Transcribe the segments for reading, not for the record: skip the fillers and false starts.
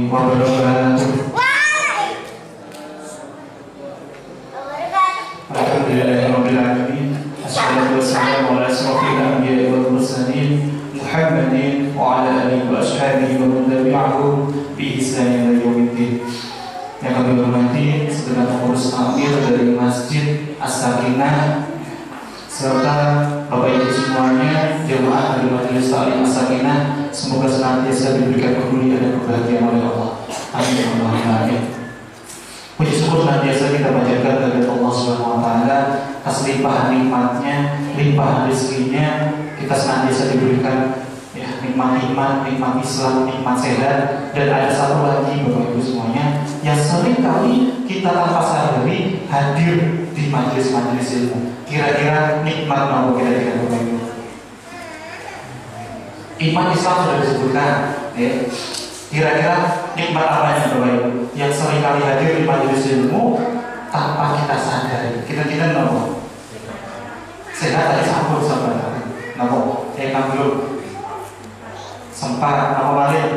wabarakatuh. Alhamdulillahirabbil alamin. Assalatu wassalamu ala asyrofil anbiya'i wal mursalin Muhammadin wa ala alihi wa ashabihi wa man tabi'ahum bi ihsan ila yaumiddin. Yang kami hormati segenap pengurus takmir dari Masjid As-Sakinah serta Bapak Ibu semuanya, jemaah dari Majelis Taklim As-Sakinah, semoga senantiasa diberikan kemuliaan dan kebahagiaan oleh Allah. Amin. Amin. Puji syukur senantiasa kita panjatkan kepada Allah Subhanahu wa taala atas limpahan nikmatnya, limpahan rezekinya, kita senantiasa diberikan nikmat iman, nikmat Islam, nikmat sehat. Dan ada satu lagi Bapak Ibu semuanya yang sering kali kita tanpa sadari hadir di majelis-majelis ilmu. Kira-kira nikmat apa kira-kira Bapak Ibu? Iman Islam sudah disebutkan, ya. Kira-kira nikmat apa yang Bapak Ibu yang sering kali hadir di majelis ilmu tanpa kita sadari? Kita nopo sehat tadi sampur sabar, nopo belum sempat apa balik.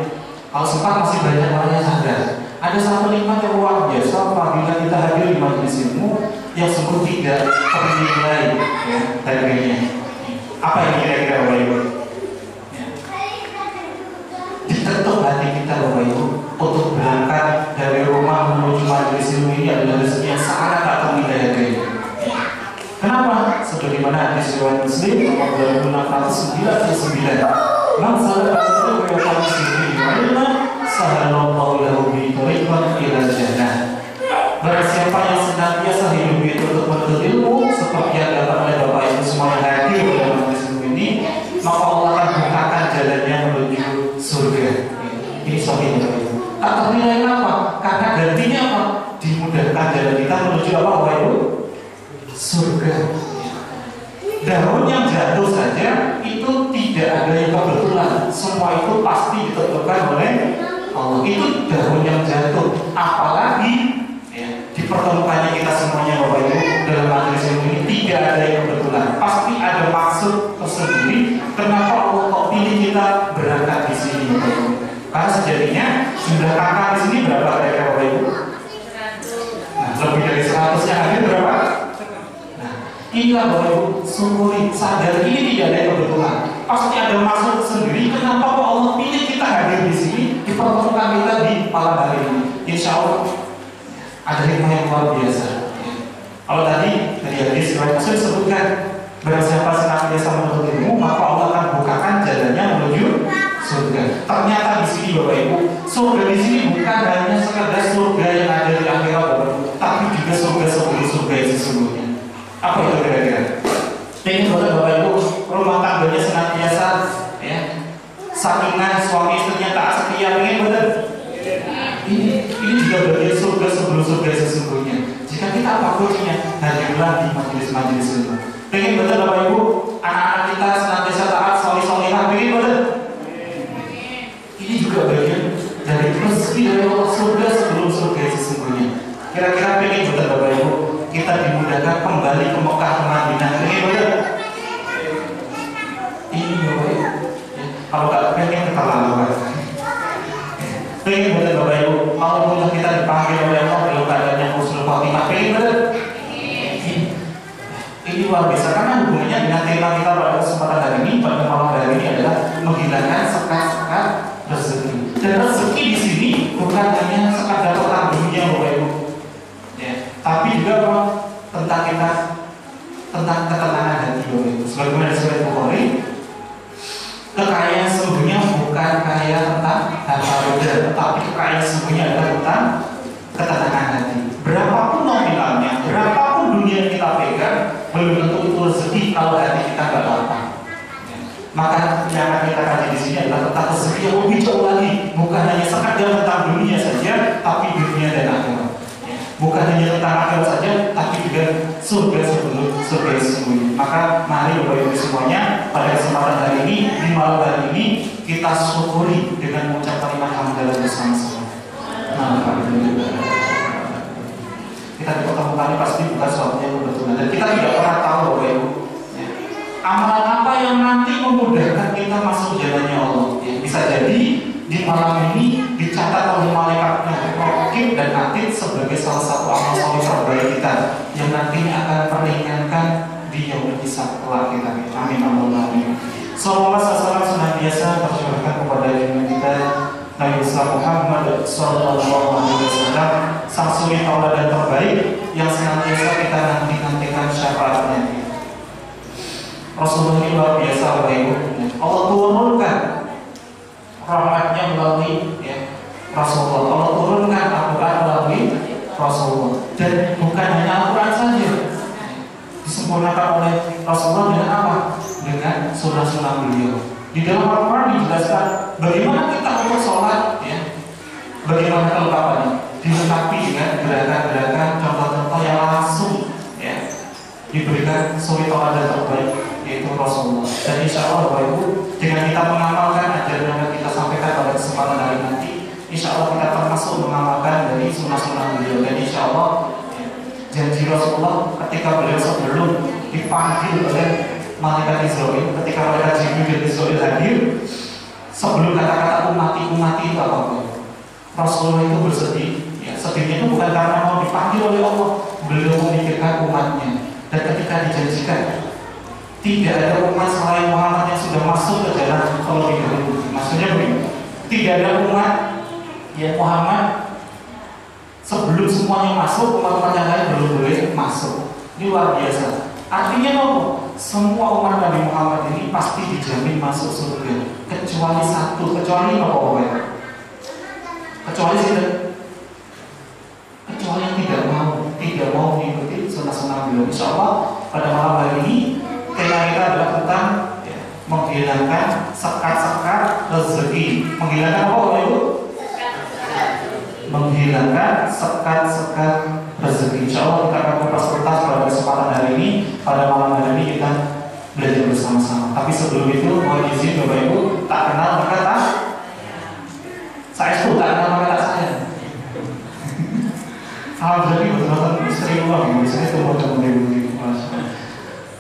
Kalau sempat masih banyak orang yang sadar. Ada satu nikmat yang luar biasa apabila kita hadir di majelis ilmu yang sungguh tidak ternilai harganya. Apa yang kira-kira Bapak Ibu? Diketuk hati kita Bapak Ibu untuk berangkat dari rumah menuju majelis ilmu ini adalah rezeki yang sangat tak ternilai harganya. Kenapa? Sebagaimana hadis riwayat Muslim nomor 2699. Man salaka tariqan sirri ilma sahalallahu lahu bi tariqan ila jannah. Barang siapa yang senantiasa hidup itu untuk menuntut ilmu seperti yang dapat oleh Bapak Ibu semua yang hadir dalam majelis ilmu ini, maka Allah akan bukakan jalannya menuju surga. Ini sahih Bapak Ibu. Tak ternilai apa? Karena gantinya apa? Dimudahkan jalan kita menuju apa Bapak Ibu? Surga. Daun yang jatuh saja itu tidak ada yang kebetulan, semua itu pasti ditentukan oleh Allah. Itu daun yang jatuh, apalagi dipertemukannya kita semuanya Bapak Ibu dalam majelis ini tidak ada yang kebetulan, pasti ada maksud tersendiri. Kenapa Allah kok pilih kita berangkat di sini Bapak Ibu? Karena sejatinya jumlah kakak di sini berapa kira-kira Bapak Ibu? Nah, lebih dari 100 yang hadir berapa? Inilah Bapak Ibu, syukuri, sadar ini tidak ada yang kebetulan. Pasti ada maksud sendiri. Kenapa kok Allah pilih kita hadir di sini, dipertemukan kita di malam hari ini? Insya Allah ada hikmah yang luar biasa. Kalau tadi dari hadis riwayat Muslim disebutkan, barang siapa senantiasa menuntut ilmu, maka Allah akan bukakan jalannya menuju surga. Ternyata di sini Bapak Ibu, surga di sini bukan hanya sekedar surga yang ada di akhirat Bapak Ibu, tapi juga surga sebelum surga yang sesungguhnya. Apa itu kira-kira? Ini Bapak Ibu, rumah tangganya senantiasa sakinah, suami istrinya taat setia, pengen betul? Ini juga bagian surga sebelum surga sesungguhnya. Jika kita apa kuncinya? Hadirlah di majelis-majelis itu. Pengen betul Bapak Ibu, anak-anak kita senantiasa taat, soleh-solehah, pengen betul? Ini juga bagian dari rezeki dari Allah, surga sebelum surga sesungguhnya. Kira-kira pengen betul Bapak Ibu? Kita dimudahkan kembali ke Mekah, ke Madinah. Ini betul? Ini Bapak Ibu. Kalau tak pengen keterlaluan. Pengen betul Bapak Ibu. Kalau kita dipanggil oleh Allah dalam keadaan yang husnul khotimah. Pengen betul? Ini luar biasa karena hubungannya dengan tema kita pada kesempatan hari ini, pada malam hari ini adalah menghilangkan sekat-sekat rezeki. Dan rezeki di sini bukan hanya sekadar tentang dunia Bapak Ibu. Tapi juga tentang kita, tentang ketenangan hati Bapak Ibu. Sebagaimana disebut Bukhari, kekayaan sesungguhnya bukan kaya tentang harta benda, tetapi kekayaan sesungguhnya adalah tentang ketenangan hati. Berapapun nominalnya, berapapun dunia yang kita pegang, belum tentu itu rezeki kalau hati kita nggak lapang. Maka yang akan kita kaji di sini adalah tentang rezeki yang lebih jauh lagi, bukan hanya sekadar tentang dunia saja, tapi dunia dan akhirat. Bukan hanya tentang akhirat saja, tapi juga surga sebelum surga sesungguhnya. Maka mari Bapak Ibu semuanya pada kesempatan hari ini, di malam hari ini, kita syukuri dengan mengucap kalimat hamdalah bersama-sama. Kita dipertemukan pasti bukan sesuatu yang kebetulan, dan kita tidak pernah tahu Bapak Ibu amalan apa yang nanti memudahkan kita masuk jalannya Allah. Bisa jadi di malam ini dicatat oleh malaikat sebagai salah satu amal soleh terbaik kita yang nantinya akan meringankan di yaumul hisab kelak kita. Amin amin. Sallallahu alaihi wasallam senantiasa tercurahkan kepada junjungan kita Nabi besar Muhammad sallallahu alaihi wasallam, sang suri tauladan terbaik yang senantiasa kita nantikan syafaatnya. Rasulullah ini luar biasa, Bapak Ibu. Allah turunkan rahmatnya melalui Rasulullah. Allah turunkan Al-Quran melalui Rasulullah. Dan bukan hanya Al-Quran saja, disempurnakan oleh Rasulullah dengan apa? Dengan sunnah-sunnah beliau. Di dalam Al-Quran dijelaskan bagaimana kita untuk sholat, bagaimana kelengkapannya, dilengkapi dengan gerakan-gerakan, contoh-contoh yang langsung diberikan suri tauladan terbaik, yaitu Rasulullah. Dan insya Allah Bapak Ibu, dengan kita mengamalkan ajaran yang kita sampaikan pada kesempatan hari nanti, insya Allah kita termasuk mengamalkan dari sunnah-sunnah beliau. Dan insya Allah janji Rasulullah ketika beliau sebelum dipanggil oleh malaikat Israil, ketika malaikat Jibril dan Israil hadir, sebelum kata-kata umati itu apa? Rasulullah itu bersedih. Sedihnya itu bukan karena mau dipanggil oleh Allah, beliau memikirkan umatnya. Dan ketika dijanjikan tidak ada umat selain Muhammad yang sudah masuk ke jalan terlebih dahulu. Maksudnya begini, tidak ada umat yang Muhammad sebelum semuanya masuk, umat-umat yang lain belum boleh masuk. Ini luar biasa. Artinya apa? Semua umat Nabi Muhammad ini pasti dijamin masuk surga, kecuali satu. Kecuali apa? Kecuali yang tidak mau mengikuti sunnah-sunnah beliau. Insya Allah pada malam hari ini tema kita adalah tentang menghilangkan sekat-sekat rezeki. Menghilangkan apa Bapak Ibu? Menghilangkan sekat-sekat rezeki. Insya Allah kita akan mempersetas pada kesempatan hari ini. Pada malam hari ini kita belajar bersama-sama. Tapi sebelum itu mohon izin Bapak Ibu, tak kenal maka tak saya itu tak kenal maka tak saya. Alhamdulillah betul-betul sering uang, biasanya itu mau temen-temen.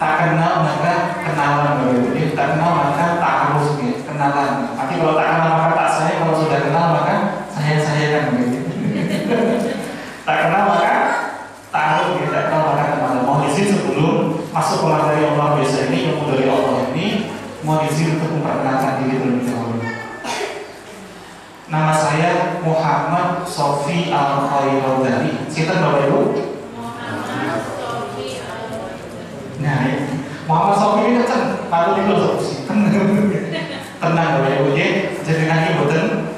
Tak kenal maka kenalan Bapak Ibu. Tak kenal maka tak harus kenalan. Tapi kalau tak kenal maka tak saya, kalau sudah kenal maka saya kan begitu. Tak kenal maka tak harus, tak kenal maka kenalan. Mohon izin sebelum masuk ke materi yang luar biasa ini, ilmu dari Allah ini, mohon izin untuk memperkenalkan diri terlebih dahulu. Nama saya Muhammad Sofi Al-Khairodari. Sinten Bapak Ibu? Nah, Muhammad Sofi ini kan patut dulu tenang Bapak Ibu ya. Jadi nanti boten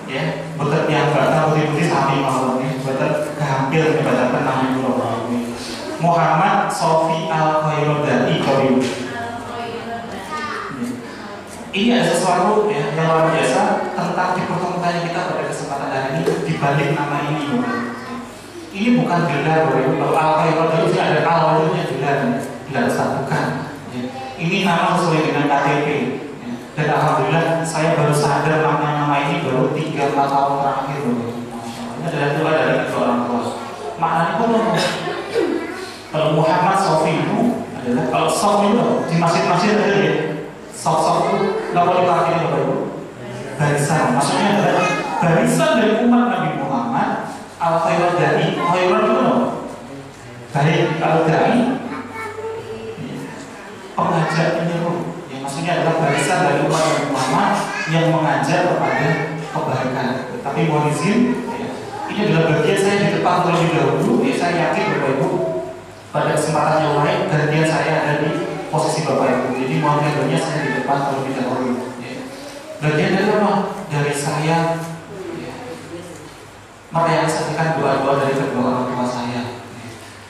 yang bakal putih-putih sapi malam ini boten kehampir baca tenang dulu Bapak Ibu. Muhammad Sofi Al-Khairodari Bapak Ibu. Ini ada sesuatu yang luar biasa tentang dipertemukannya kita pada kesempatan hari ini dibalik nama ini. Ini bukan gelar, kalau Al-Khairodari itu ada awalnya gelar bukan. Ini nama sesuai dengan KTP. Dan alhamdulillah saya baru sadar nama ini baru 3-4 tahun terakhir. Ini adalah doa dari kedua orang tua. Maknanya pun kalau Muhammad Sofi itu adalah, kalau Sofi itu di masjid-masjid ada ya. Sok-sok itu nggak boleh dipakai Bapak Ibu. Barisan, maksudnya adalah barisan dari umat Nabi Muhammad. Al-Khairodari, Khairodari itu loh. Baik, Al-Khairodari pengajak penyeru. Yang maksudnya adalah barisan dari umat Nabi Muhammad yang mengajak kepada kebaikan. Tapi mohon izin, ini adalah bagian saya di depan terlebih dahulu. Saya yakin Bapak Ibu pada kesempatan yang lain gantian saya ada di posisi Bapak Ibu. Jadi mohon keduanya saya di depan terlebih dahulu. Bagian dari apa? Dari saya merealisasikan doa-doa dari kedua orang tua saya.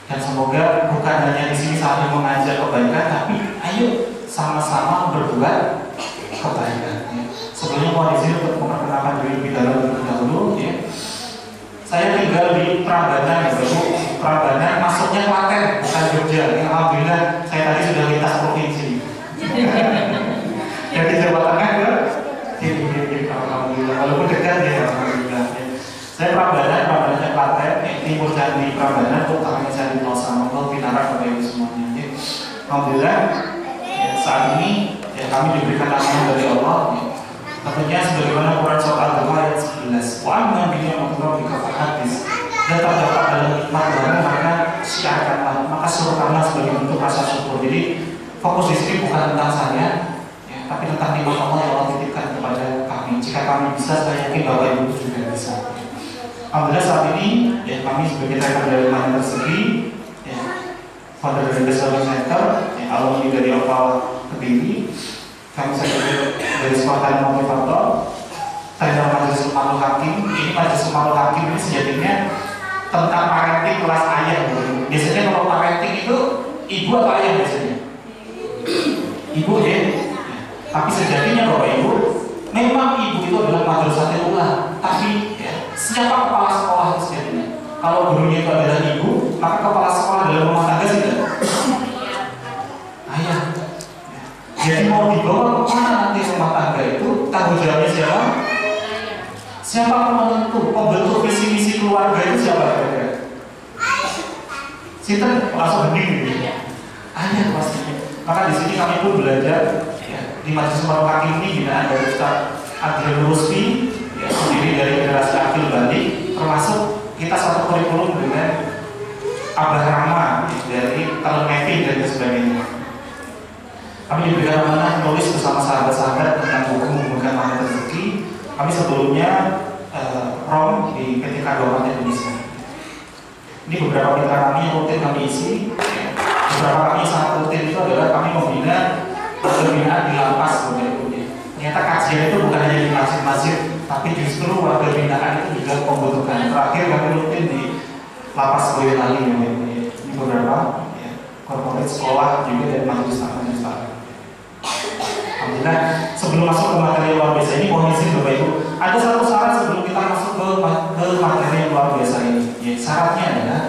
Dan semoga bukan hanya di sini saling mengajak kebaikan, tapi ayo sama-sama berbuat kebaikan. Sebelumnya mohon izin untuk memperkenalkan diri lebih dahulu. Saya tinggal di Prambanan, Prambanan masuknya Klaten, bukan Jogja. Alhamdulillah saya tadi sudah lintas provinsi. Dari Jawa Tengah ke alhamdulillah, walaupun dekat ya alhamdulillah. Saya Prambanannya Klaten, timur Candi Prambanan, utamanya Candi Losamonggo, Pinara, Bapak Ibu semuanya. Alhamdulillah saat ini kami diberikan amanah dari Allah. Tentunya sebagaimana Quran Surah Al-Baqarah ayat 11. Wa amma bi ni'mati rabbika fahaddits. dan terdapat dalam hikmat Tuhan, maka syiarkanlah, maka suruhkanlah sebagai bentuk rasa syukur. Jadi fokus di sini bukan tentang saya, ya, tapi tentang nikmat Allah yang Allah titipkan kepada kami. Jika kami bisa, saya yakin Bapak Ibu juga bisa. Alhamdulillah saat ini, ya, kami sebagai rekan dari Mana Tersegi, ya, founder dari Islamic Center, ya, alumni dari Opal Kediri, kami sebagai dari sekolah motivator, trainer Majelis Umarul Hakim. Ini Majelis Umarul Hakim ini sejatinya tentang parenting kelas ayah. Biasanya kalau parenting itu ibu atau ayah biasanya? Ibu ya. Tapi sejatinya Bapak Ibu, memang ibu itu adalah madrasatul ula. Tapi ya, siapa kepala sekolah itu sejatinya? Kalau gurunya itu adalah ibu, maka kepala sekolah dalam rumah tangga tidak? Ayah. Jadi mau dibawa kemana nanti rumah tangga itu, tanggung jawabnya siapa? Siapa penentu, pembentuk visi misi keluarga itu siapa? Sinten langsung bening gitu. Ayah pastinya. Maka di sini kami pun belajar, ya, di Majelis Umarul Hakim ini binaan dari Ustaz Adrian Ruspi, ya, sendiri dari generasi Akil Bali, termasuk kita satu kurikulum dengan Abah Rama, ya, dari Telmevi dan sebagainya. Kami diberikan amanah menulis bersama sahabat-sahabat tentang buku bukan Mana Tersegi. Kami sebelumnya Rom di PT Kadoman Indonesia. Ini beberapa mitra kami yang rutin kami isi. Beberapa kami sangat rutin itu adalah kami membina pembinaan di lapas. Ternyata kajian itu bukan hanya di masjid-masjid, tapi justru warga binaan itu juga membutuhkan. Terakhir kami rutin di lapas Boyolali. Ini beberapa korporat sekolah juga dari majelis taklim. Alhamdulillah, sebelum masuk ke materi yang luar biasa ini, mohon izin Bapak Ibu, ada satu syarat sebelum kita masuk ke materi yang luar biasa ini. Ya, syaratnya adalah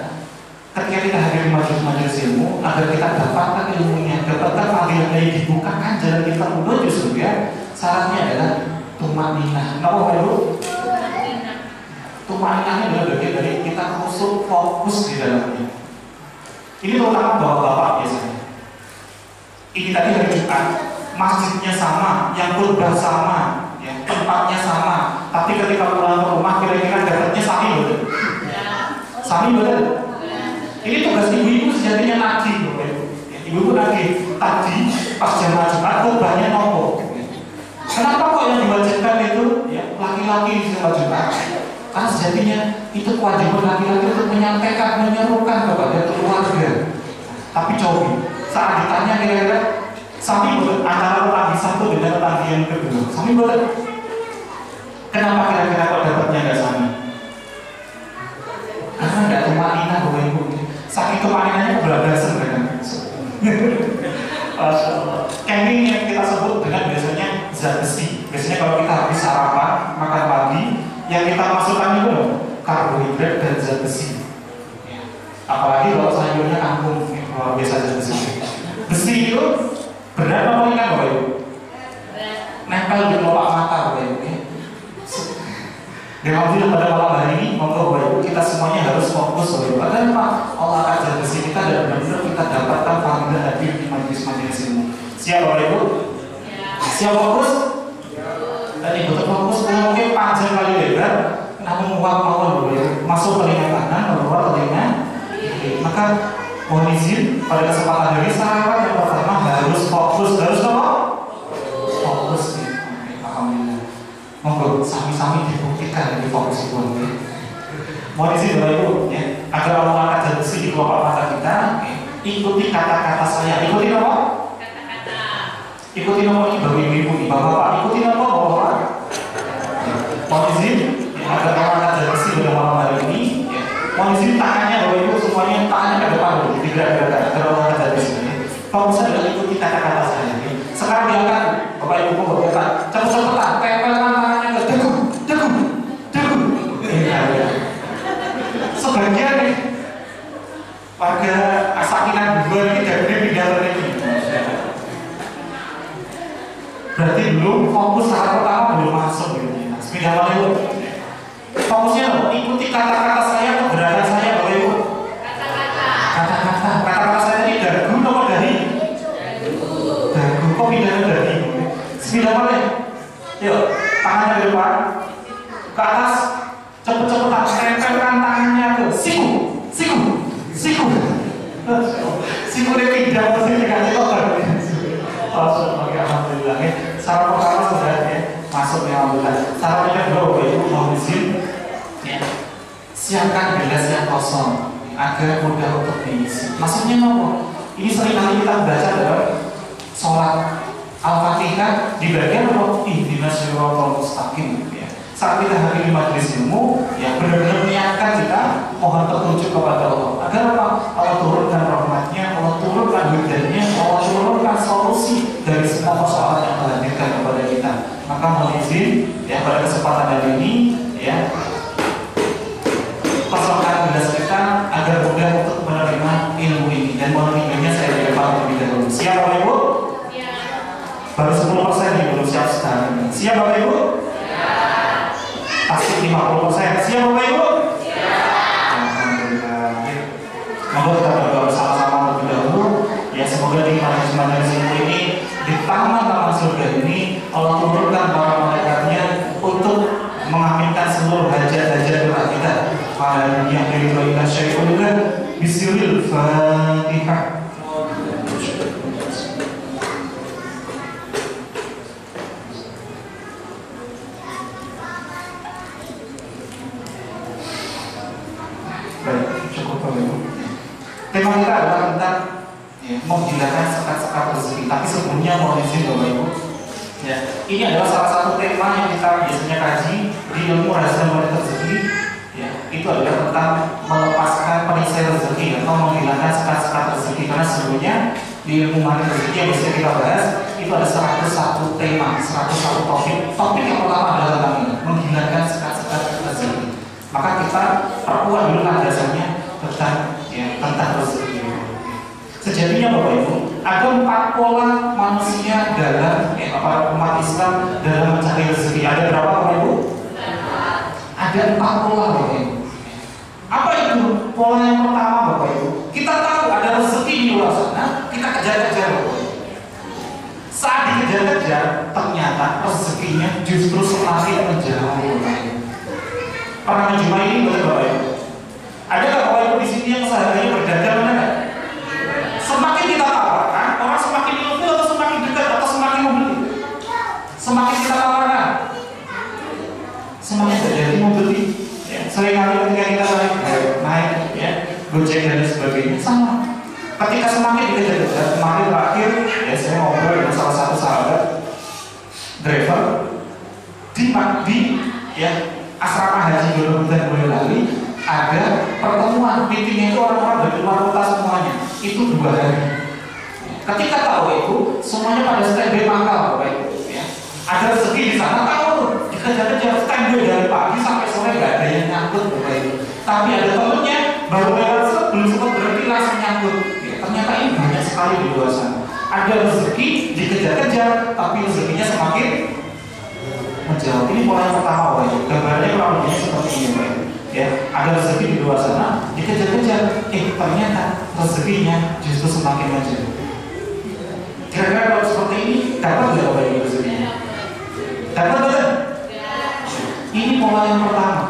ketika kita hadir di majelis ilmu, agar kita dapatkan ilmunya, dapatkan fadilah dari dibukakan jalan kita menuju surga. Syaratnya adalah tumaninah. Kenapa Bapak Ibu? Tumaninahnya adalah bagian dari kita khusus fokus di dalamnya. Ini terutama bapak-bapak biasanya. Ini tadi hari Jumat, masjidnya sama, yang khutbah sama, ya, tempatnya sama, tapi ketika pulang ke rumah kira-kira dapatnya sami betul? Sami betul? Ini tugas ibu-ibu sejatinya nagih, ibu-ibu nagih. Tadi pas jamaah Jumat khutbahnya nopo. Kenapa kok yang diwajibkan itu ya, laki-laki di jamaah Jumat? Karena sejatinya itu kewajiban laki-laki untuk menyampaikan, menyerukan kepada keluarga. Tapi coba saat ditanya kira-kira sami betul antara tetangga satu dengan tetangga yang kedua, sami betul. Kenapa kira-kira kok dapatnya nggak sami? Karena nggak tumanina Bapak Ibu. Saking tumaninanya kebablasan kan? Masya Allah. Camping yang kita sebut dengan biasanya zat besi. Biasanya kalau kita habis sarapan, makan pagi, yang kita masukkan itu karbohidrat dan zat besi. Apalagi kalau sayurnya kangkung, luar biasa zat besi. Besi itu berat apa ringan Bapak Ibu? Nempel di kelopak mata Bapak Ibu. Dan alhamdulillah pada malam hari ini, monggo Bapak Ibu, kita semuanya harus fokus Bapak Ibu. Karena Allah akan zat besi kita dan benar-benar kita dapatkan fadilah hadir di majelis-majelis ilmu. Siap Bapak Ibu? Siap fokus? Dan ibu terfokus mungkin panjang kali lebar, namun muat mawon Bapak Ibu. Masuk telinga kanan, keluar telinga. Maka mohon izin pada kesempatan hari syarat yang pertama harus fokus, harus apa? Fokus. Alhamdulillah. Monggo sami-sami dibuktikan di fokus itu. Mohon izin Bapak Ibu, ya, agar Allah akan zat besi di kelopak mata kita. Ikuti kata-kata saya. Ikuti apa? Kata-kata. Ikuti apa ibu-ibu, bapak-bapak. Ikuti apa bapak-bapak? Mohon izin, ya, agar Allah akan zat besi pada malam hari ini. Mohon izin tangannya Bapak Ibu semuanya tangannya ke depan dulu, digerak-gerak agar Allah akan zat besi. Fokus adalah ikuti kata-kata saya. Sekarang diangkat Bapak Ibu berkata, cepet-cepetan, tempelkan tangannya ke degung. Sebagian nih warga Sakinah dua ini dari pindah ini. Berarti belum fokus syarat pertama belum masuk gitu. Bismillah Ibu. Fokusnya loh, ikuti kata-kata saya, gerakan saya Bapak Ibu. Kata-kata saya ini dagu atau dari? Dagu. Kok pindahnya dari? Bismillah. Yuk, tangannya ke depan, ke atas. Cepet-cepetan tempelkan tangannya tuh Si kulit pindah mesti dikasih kok. Alhamdulillah ya. Saran pertama sudah ya masuknya alhamdulillah. Saran yang kedua Ibu mohon izin ya. Siapkan gelas yang kosong agar mudah untuk diisi. Maksudnya apa? Ini sering kali kita baca dalam sholat Al-Fatihah di bagian apa? Ihdinas siratal mustaqim ya. Saat kita hadiri majelis ilmu ya benar-benar niatkan kita mohon petunjuk kepada Allah agar apa? Allah turunkan rahmatnya, Allah turunkan hidayahnya, Allah turunkan solusi dari semua persoalan yang terhadirkan kepada kita. Maka mohon izin ya pada kesempatan hari ini ya kosongkan gelas kita agar mudah untuk menerima ilmu ini dan menerimanya saya depan terlebih dahulu. Siap Bapak Ibu? Ya. Baru 10% nih belum siap sekarang. Siap Bapak Ibu? Pasti 50%. Siap Bapak Ibu? Ya. Alhamdulillah. Monggo kita berdoa bersama-sama terlebih dahulu. Ya semoga di majelis ilmu ini di taman surga ini Allah turunkan para malaikatnya untuk mengaminkan seluruh hajat-hajat doa kita. Pada yang kita syai'ullah bismillahil Fatihah. Baik, cukup Bapak Ibu. Tema kita adalah tentang ya, menghilangkan sekat-sekat rezeki. Tapi sebelumnya mohon izin Bapak Ibu. Ya, ini adalah salah satu tema yang kita biasanya kaji di ilmu rahasia mengenai rezeki. Ya, itu adalah tentang melepaskan perisai rezeki atau menghilangkan sekat-sekat rezeki. Karena sebelumnya di ilmu mengenai rezeki yang biasanya kita bahas itu ada 101 tema, 101 topik. Topik yang pertama adalah tentang ini, menghilangkan sekat-sekat rezeki. Maka kita perkuat dulu landasannya tentang rezeki. Sejatinya Bapak Ibu, ada 4 pola manusia dalam para umat Islam dalam mencari rezeki. Ada berapa Bapak Ibu? Ada 4 pola Bapak Ibu. Apa itu? Pola yang pertama Bapak Ibu, kita tahu ada rezeki di luar sana, kita kejar-kejar Bapak Ibu. Saat dikejar-kejar, ternyata rezekinya justru semakin menjauh Bapak Ibu. Pernah menjumpai ini betul Bapak Ibu? Ada nggak Bapak Ibu di sini yang sehari-hari berdagang mana? Semakin kita tawarkan, orang semakin ilfil atau semakin dekat atau semakin membeli? Semakin kita tawarkan, semakin terjadi membeli. Ya, seringkali ketika kita naik, ya, Gojek dan sebagainya sama. Ketika semakin dikejar-kejar, kemarin terakhir, ya saya ngobrol dengan salah satu sahabat driver di ya asrama haji Borobudur Boyolali. Ada pertemuan meetingnya itu orang-orang dari luar kota semuanya. Itu 2 hari. Ketika tahu itu, semuanya pada standby mangkal Bapak Ibu. Ya. Ada rezeki di sana, tahu dikejar-kejar standby dari pagi sampai sore nggak ada yang nyangkut Bapak Ibu. Tapi ada temennya baru lewat belum sempat berhenti langsung nyangkut. Ya, ternyata ini banyak sekali di luar sana. Ada rezeki dikejar-kejar, tapi rezekinya semakin menjauh. Ini pola yang pertama Bapak Ibu. Gambarnya kurang lebih seperti ini Bapak Ibu. Ya, ada rezeki di luar sana, dikejar-kejar, ternyata rezekinya justru semakin menjauh. Kira-kira kalau seperti ini, dapat nggak Bapak Ibu rezekinya? Dapat nggak? Ini pola yang pertama.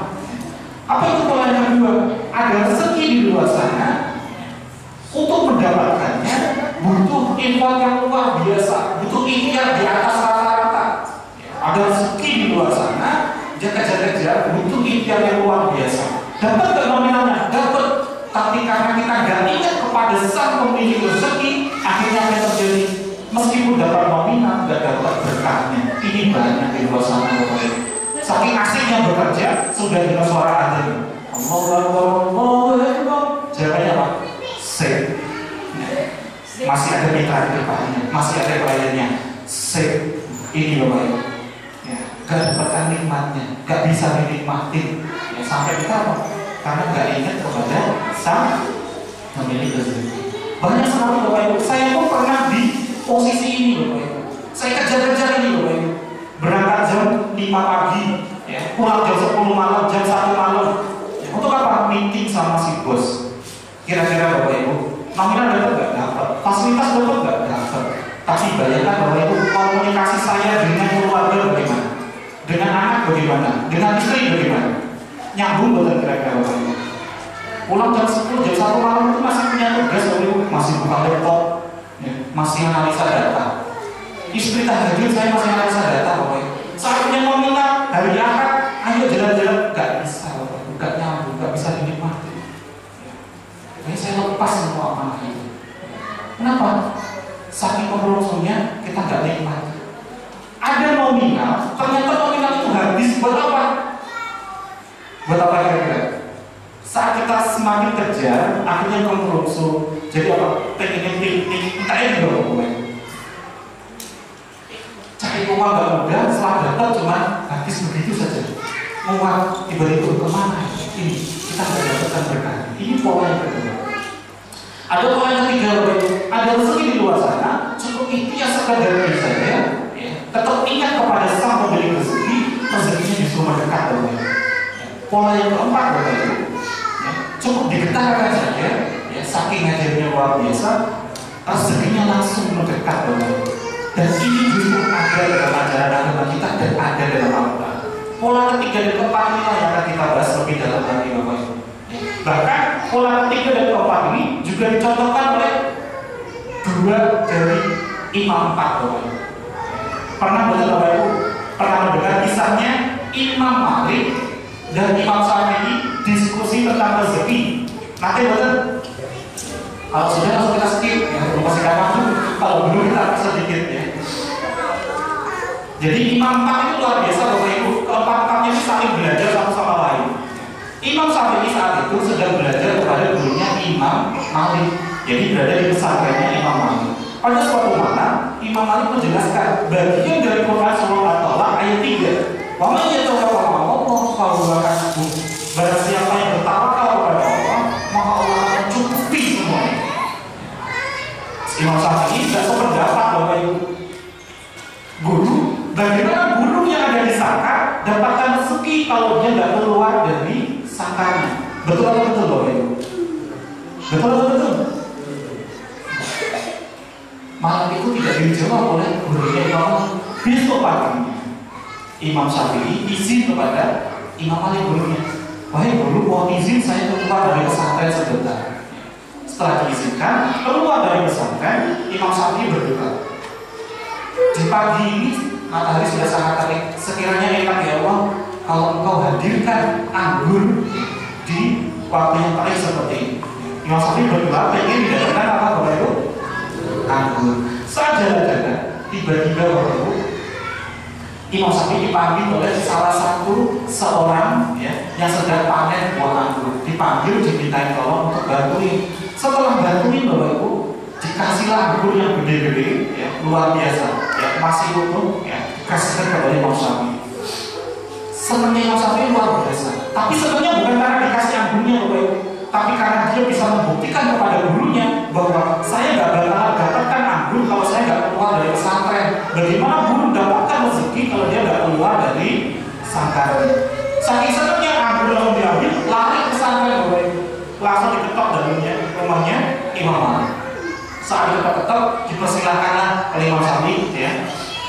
Apa itu pola yang kedua? Ada rezeki di luar sana, untuk mendapatkannya butuh effort yang luar biasa, butuh ikhtiar di atas rata-rata. Ada rezeki di luar sana, dia kejar-kejar butuh ikhtiar yang luar biasa. Dapat gak nominalnya? Dapat. Tapi karena kita gak ingat kepada sang pemilik rezeki, akhirnya apa yang terjadi? Meskipun dapat nominal, gak dapat berkahnya. Ini banyak di luar sana Bapak Ibu. Saking asiknya bekerja, sudah dengar suara adzan. Allahu Akbar, Allahu Akbar. Jawabannya apa? Sip. Masih ada mitra di depannya, masih ada kliennya. Sip. Ini Bapak Ibu. Gak dapatkan nikmatnya, gak bisa dinikmatin ya, sampai kita apa? Karena gak ingat kepada sang pemilik rezeki. Banyak sekali Bapak Ibu, saya pun pernah di posisi ini Bapak Ibu. Saya kejar-kejar ini Bapak Ibu. Berangkat jam 5 pagi ya, pulang jam 10 malam, jam 1 malam ya, untuk apa? Meeting sama si bos. Kira-kira Bapak Ibu, nominal dapat gak? Dapat. Fasilitas dapat gak? Dapat. Tapi bayangkan Bapak Ibu, komunikasi saya dengan keluarga bagaimana? Dengan anak bagaimana? Dengan istri bagaimana? Nyambung betul kira-kira Bapak Ibu. Pulang jam 10, jam 1 malam itu masih punya tugas Bapak Ibu masih buka laptop, ya, masih analisa data. Istri tahajud, saya masih analisa data, pokoknya. Saatnya meminta hari Ahad, ayo jalan-jalan, nggak bisa, nggak nyambung, nggak bisa dinikmati. Jadi saya lepas semua amanah itu. Kenapa? Saking pemerungsungnya kita nggak nikmati. Ada nominal, ternyata nominal itu habis buat apa? Buat apa kira-kira? Saat kita semakin kejar, akhirnya kemerungsung. Jadi apa? Pengen piknik, entah ya juga pokoknya. Cari uang nggak mudah, setelah dapat cuma habis begitu saja. Uang tiba-tiba kemana? Ini kita nggak dapatkan berkah. Ini pola yang kedua. Ada pola yang ketiga, ada rezeki di luar sana, cukup ikhtiar sekadar saja, ya. Tetap ingat kepada sang pemilik rezeki, rezekinya justru mendekat, ya. Pola yang keempat, ya. Cukup digetarkan saja, ya. Saking ngajarnya luar biasa, rezekinya langsung mendekat, ya. Dan ini justru ada dalam ajaran agama kita dan ada dalam Al-Quran. Pola ketiga dan keempat ini yang akan kita bahas lebih dalam lagi, Bapak Ibu. Bahkan pola ketiga dan keempat ini juga dicontohkan oleh dua dari imam empat, Bapak Ibu. Pernah baca, Bapak Ibu? Pernah mendengar kisahnya Imam Malik dan Imam Syafi'i diskusi tentang rezeki? Nanti betul. Kalau sudah langsung kita skip, ya, masih kapan? Kalau belum kita sedikit, ya. Jadi imam empat itu luar biasa, Bapak Ibu. Keempat-empatnya itu saling belajar satu sama lain. Imam Syafi'i saat itu sedang belajar kepada gurunya Imam Malik. Jadi berada di pesantrennya Imam Malik. Pada suatu malam, Imam Malik menjelaskan bagian dari Quran surah At-Talaq ayat 3. Wa man yatawakkal 'ala Allah fa huwa hasbuh. Barang siapa yang bertawakal kepada Allah, maka Allah akan mencukupi semuanya. Imam Syafi'i tidak sependapat, Bapak Ibu. Guru, bagaimana guru yang ada di sangkar dapatkan rezeki kalau dia tidak keluar dari sangkarnya? Betul atau betul, Bapak Ibu? Betul atau betul? Malam itu tidak dijawab oleh gurunya Imam Malik. Besok pagi Imam Syafi'i izin kepada Imam Malik gurunya. Wahai guru, mau izin saya keluar dari pesantren sebentar. Setelah diizinkan, keluar dari pesantren, Imam Syafi'i berdoa. Di pagi ini matahari sudah sangat terik. Sekiranya enak ya Allah, kalau engkau hadirkan anggur di waktu yang terik seperti ini. Imam Syafi'i berdoa pengen didapatkan apa, Bapak Ibu? Anggur. Saat jalan-jalan, tiba-tiba, Bapak Ibu, Imam Syafi'i dipanggil oleh salah satu seorang, ya, yang sedang panen buah anggur. Dipanggil, dimintain tolong untuk bantuin. Setelah bantuin, Bapak Ibu, dikasihlah anggur yang gede-gede, ya, luar biasa, ya, masih utuh, ya, dikasihkan kepada Imam Syafi'i. Senangnya Imam Syafi'i luar biasa. Tapi sebenarnya bukan karena dikasih anggurnya, Bapak Ibu, tapi karena dia bisa membuktikan kepada gurunya bahwa saya nggak bakalan dapatkan anggur kalau saya nggak keluar dari pesantren. Bagaimana guru dapatkan rezeki kalau dia nggak keluar dari sangkarnya? Saking senangnya anggur langsung diambil, lari ke pesantren, Bapak Ibu. Langsung diketok dalamnya rumahnya Imam Malik. Saat diketok, dipersilakanlah oleh Imam Syafi'i, ya.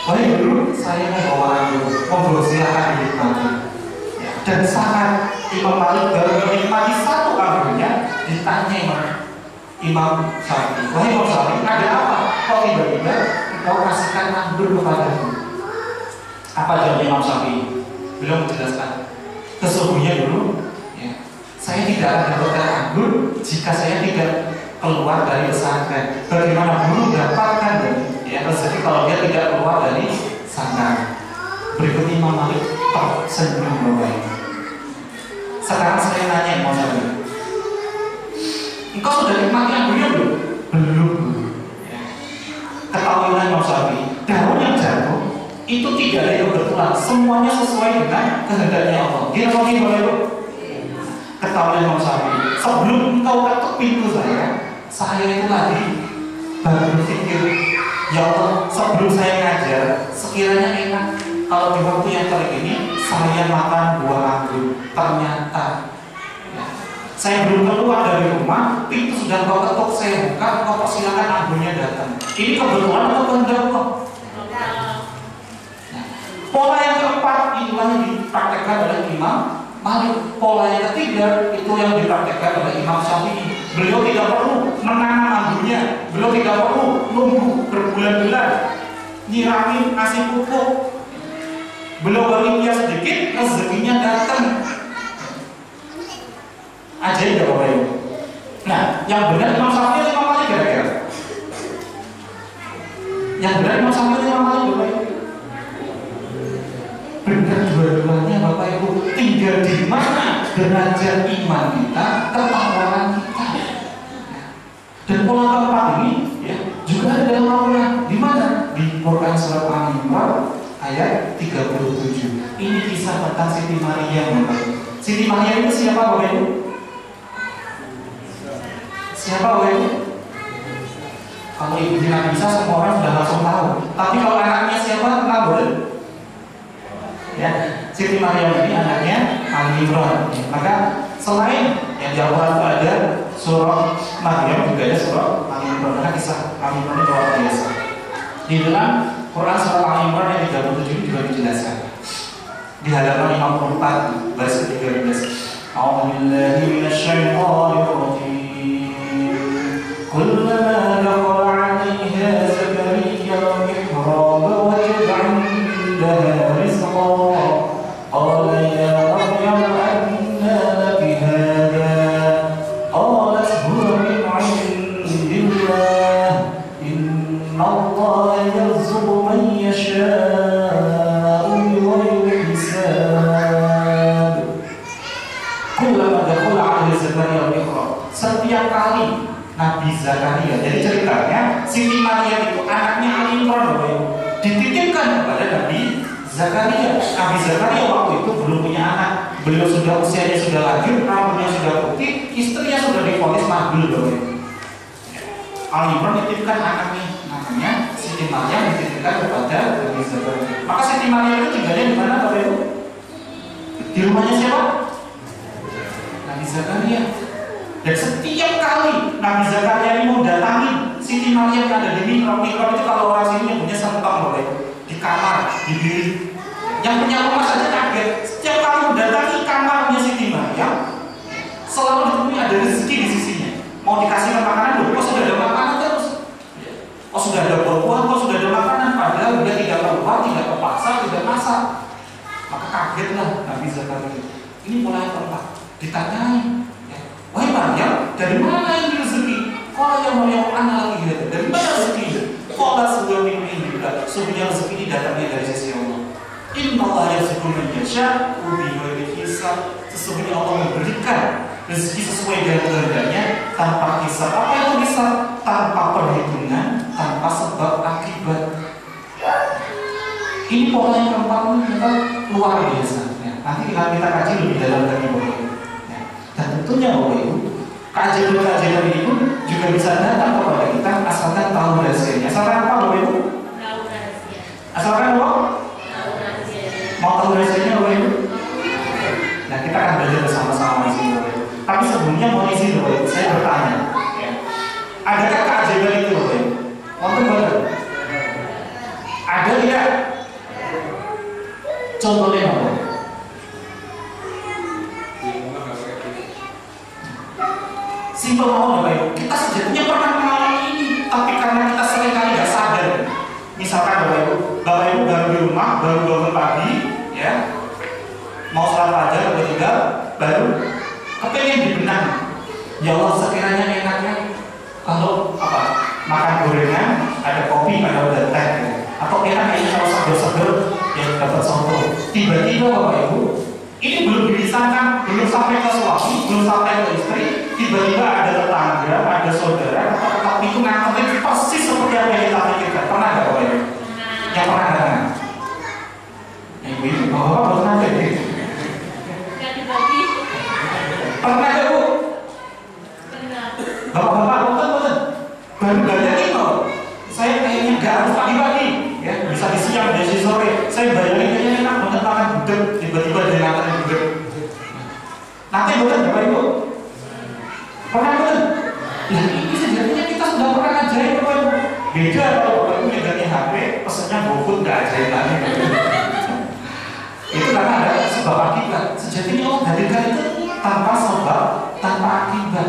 Wahai guru, saya mau bawa anggur, monggo silakan dinikmati. Ya. Dan saat Imam Malik baru menikmati satu anggurnya, ditanya Imam Syafi'i, wahai Imam Syafi'i, ada apa? Kok tiba-tiba kau kasihkan anggur kepadaku? Apa jawab Imam Syafi'i? Beliau menjelaskan, sesungguhnya dulu, ya, saya tidak akan dapatkan anggur jika saya tidak keluar dari pesantren. Bagaimana guru dapatkan ya, rezeki kalau dia tidak keluar dari sangkar? Berikut Imam Malik tersenyum, Bapak Ibu. Sekarang saya nanya Imam Syafi'i, engkau sudah nikmati anggurnya belum? Belum. Ya. Ketahuilah Imam Syafi'i, daun yang jatuh itu tidak ada kebetulan, semuanya sesuai dengan kehendaknya Allah. Dia lagi, Bapak Ibu. Ketahuilah Imam Syafi'i, sebelum engkau ketuk pintu saya itu tadi baru berpikir, ya Allah, sebelum saya ngajar, sekiranya enak kalau di waktu yang terik ini saya makan buah anggur. Ternyata, ya, saya belum keluar dari rumah, pintu sudah kau ketuk, saya buka, kau persilakan anggurnya datang. Ini kebetulan atau kehendak Allah? Pola yang keempat inilah yang dipraktekkan oleh Imam Malik. Pola yang ketiga itu yang dipraktekkan oleh Imam Syafi'i. Beliau tidak perlu menanam anggunnya, beliau tidak perlu nunggu berbulan-bulan nyiramin, ngasih pupuk. Beliau balik dia sedikit, rezekinya datang. Ajaib ya Bapak Ibu. Nah, yang benar Imam Syafi'i atau Imam Malik kira-kira? Yang benar Imam Syafi'i atau Imam Malik Bapak Ibu? Benar dua-duanya Bapak Ibu. Tinggal di mana derajat iman kita, ketakwaan kita. Dan pola keempat ini ya, juga ada dalam Al-Quran. Di mana? Di Quran surat Al-Imran ayat 37. Ini kisah tentang Siti Maryam Bapak Ibu. Siti Maryam itu siapa Bapak Ibu? Siapa Bapak Ibu? Kalau ibu Nabi Isa semua orang sudah langsung tahu. Tapi kalau anaknya siapa? Kenal boleh? Ya, Siti Maryam ini anaknya Al-Imran. Maka selain yang di Al-Quran ada surah Maryam, juga ada surah Al-Imran. Karena kisah Al-Imran itu luar biasa. Di dalam Quran surah Al-Imran yang 37 juga dijelaskan. Di halaman 54 baris ke-13. A'udzubillahi minasyaitonir rajim. Kullama dakhala 'alaiha Zakariya al-mihrab wajada 'indaha rizqan. Qala ya Maryam anna laki hadha? Qalat huwa min 'indillah. Inna Allah yarzuqu man yasha'u bighayri hisab. Kullama dakhala 'alaiha Zakariya al-mihrab. Setiap kali Nabi Zakaria, jadi ceritanya Siti Maryam itu anaknya Al-Imran dititipkan kepada Nabi Zakaria. Nabi Zakaria waktu itu belum punya anak, beliau sudah usianya sudah lanjut, rambutnya sudah putih, istrinya sudah divonis mandul. Al-Imran dititipkan anaknya, namanya Siti Maryam dititipkan kepada Nabi Zakaria. Maka Siti Maryam itu tinggalnya di mana Bapak Ibu? Di rumahnya siapa? Nabi Zakaria. Dan setiap kali Nabi Zakaria ini mau datangi Siti Maryam yang ada di mihrab itu, kalau orang sini yang punya sentong di kamar, di bilik. Yang punya rumah saja kaget. Setiap kali mendatangi kamarnya Siti Maryam, selalu ditemui ada rezeki di sisinya. Mau dikasihkan makanan, kok sudah ada makanan terus? Oh sudah ada buah-buahan, kok sudah ada makanan? Padahal dia tidak keluar, tidak ke pasar, tidak masak. Maka kagetlah Nabi Zakaria. Ini mulai keempat. Ditanyai, wahai Maryam, dari mana ini rezeki? Kalau yang Maryam anak lagi gitu, dari mana rezekinya? Kalau sebuah mimpi juga, sesungguhnya rezeki ini datangnya dari sisi Allah. Inna Allah yarzuqu man yasha'u bighairi hisab. Sesungguhnya Allah memberikan rezeki sesuai dengan kehendaknya tanpa hisab. Apa itu hisab? Tanpa perhitungan, tanpa sebab akibat. Ini pola yang keempat ini kita luar biasa. Ya, nanti kita kaji lebih dalam lagi Bapak Ibu. Dan tentunya Bapak Ibu, kajian ini pun juga bisa datang kepada kita asalkan tahu rahasianya. Asalkan apa Bapak Ibu? Tahu rahasia. Asalkan apa? Tahu rahasia. Mau tahu rahasianya Bapak Ibu? Nah kita akan belajar bersama-sama di sini Bapak Ibu. Tapi sebelumnya mau izin Bapak Ibu, saya bertanya. Ya. Adakah keajaiban itu Bapak Ibu? Waktu betul? Ada tidak? Contohnya Bapak Ibu. Simpel banget Bapak Ibu, kita sejatinya pernah mengalami ini, tapi karena kita seringkali nggak sadar. Misalkan Bapak Ibu baru di rumah, baru bangun pagi, ya, mau sholat fajar, baru kepengen di benak. Ya Allah, sekiranya enaknya kalau makan gorengan, ada kopi, ada teh, atau enaknya kalau seger-seger, ya dapat soto. Tiba-tiba Bapak Ibu, ini belum dibisarkan, belum sampai ke suami, belum sampai ke istri. Tiba-tiba ada tetangga, ada saudara, atau itu nganterin persis seperti apa yang kita pikirkan. Pernah nggak Bapak Ibu? Yang pernah nggak? Ibu, bapak pernah nggak? Pernah nggak Bu? Pernah. Bapak-bapak betul. Baru bayangin loh. Saya kayaknya nggak harus pagi-pagi, ya bisa di siang, di sore. Saya bayangin kayaknya enak banget makan gudeg, tiba-tiba dia nganterin gudeg. Nanti betul Bapak Ibu? Pernah betul? Nah ini sejatinya kita sudah pernah ngajarin Bapak Ibu. Beda kalau Bapak Ibu megangin HP, pesennya GoFood nggak ajarin lagi. Itu karena ada sebab akibat. Sejatinya Allah hadirkan itu tanpa sebab, tanpa akibat.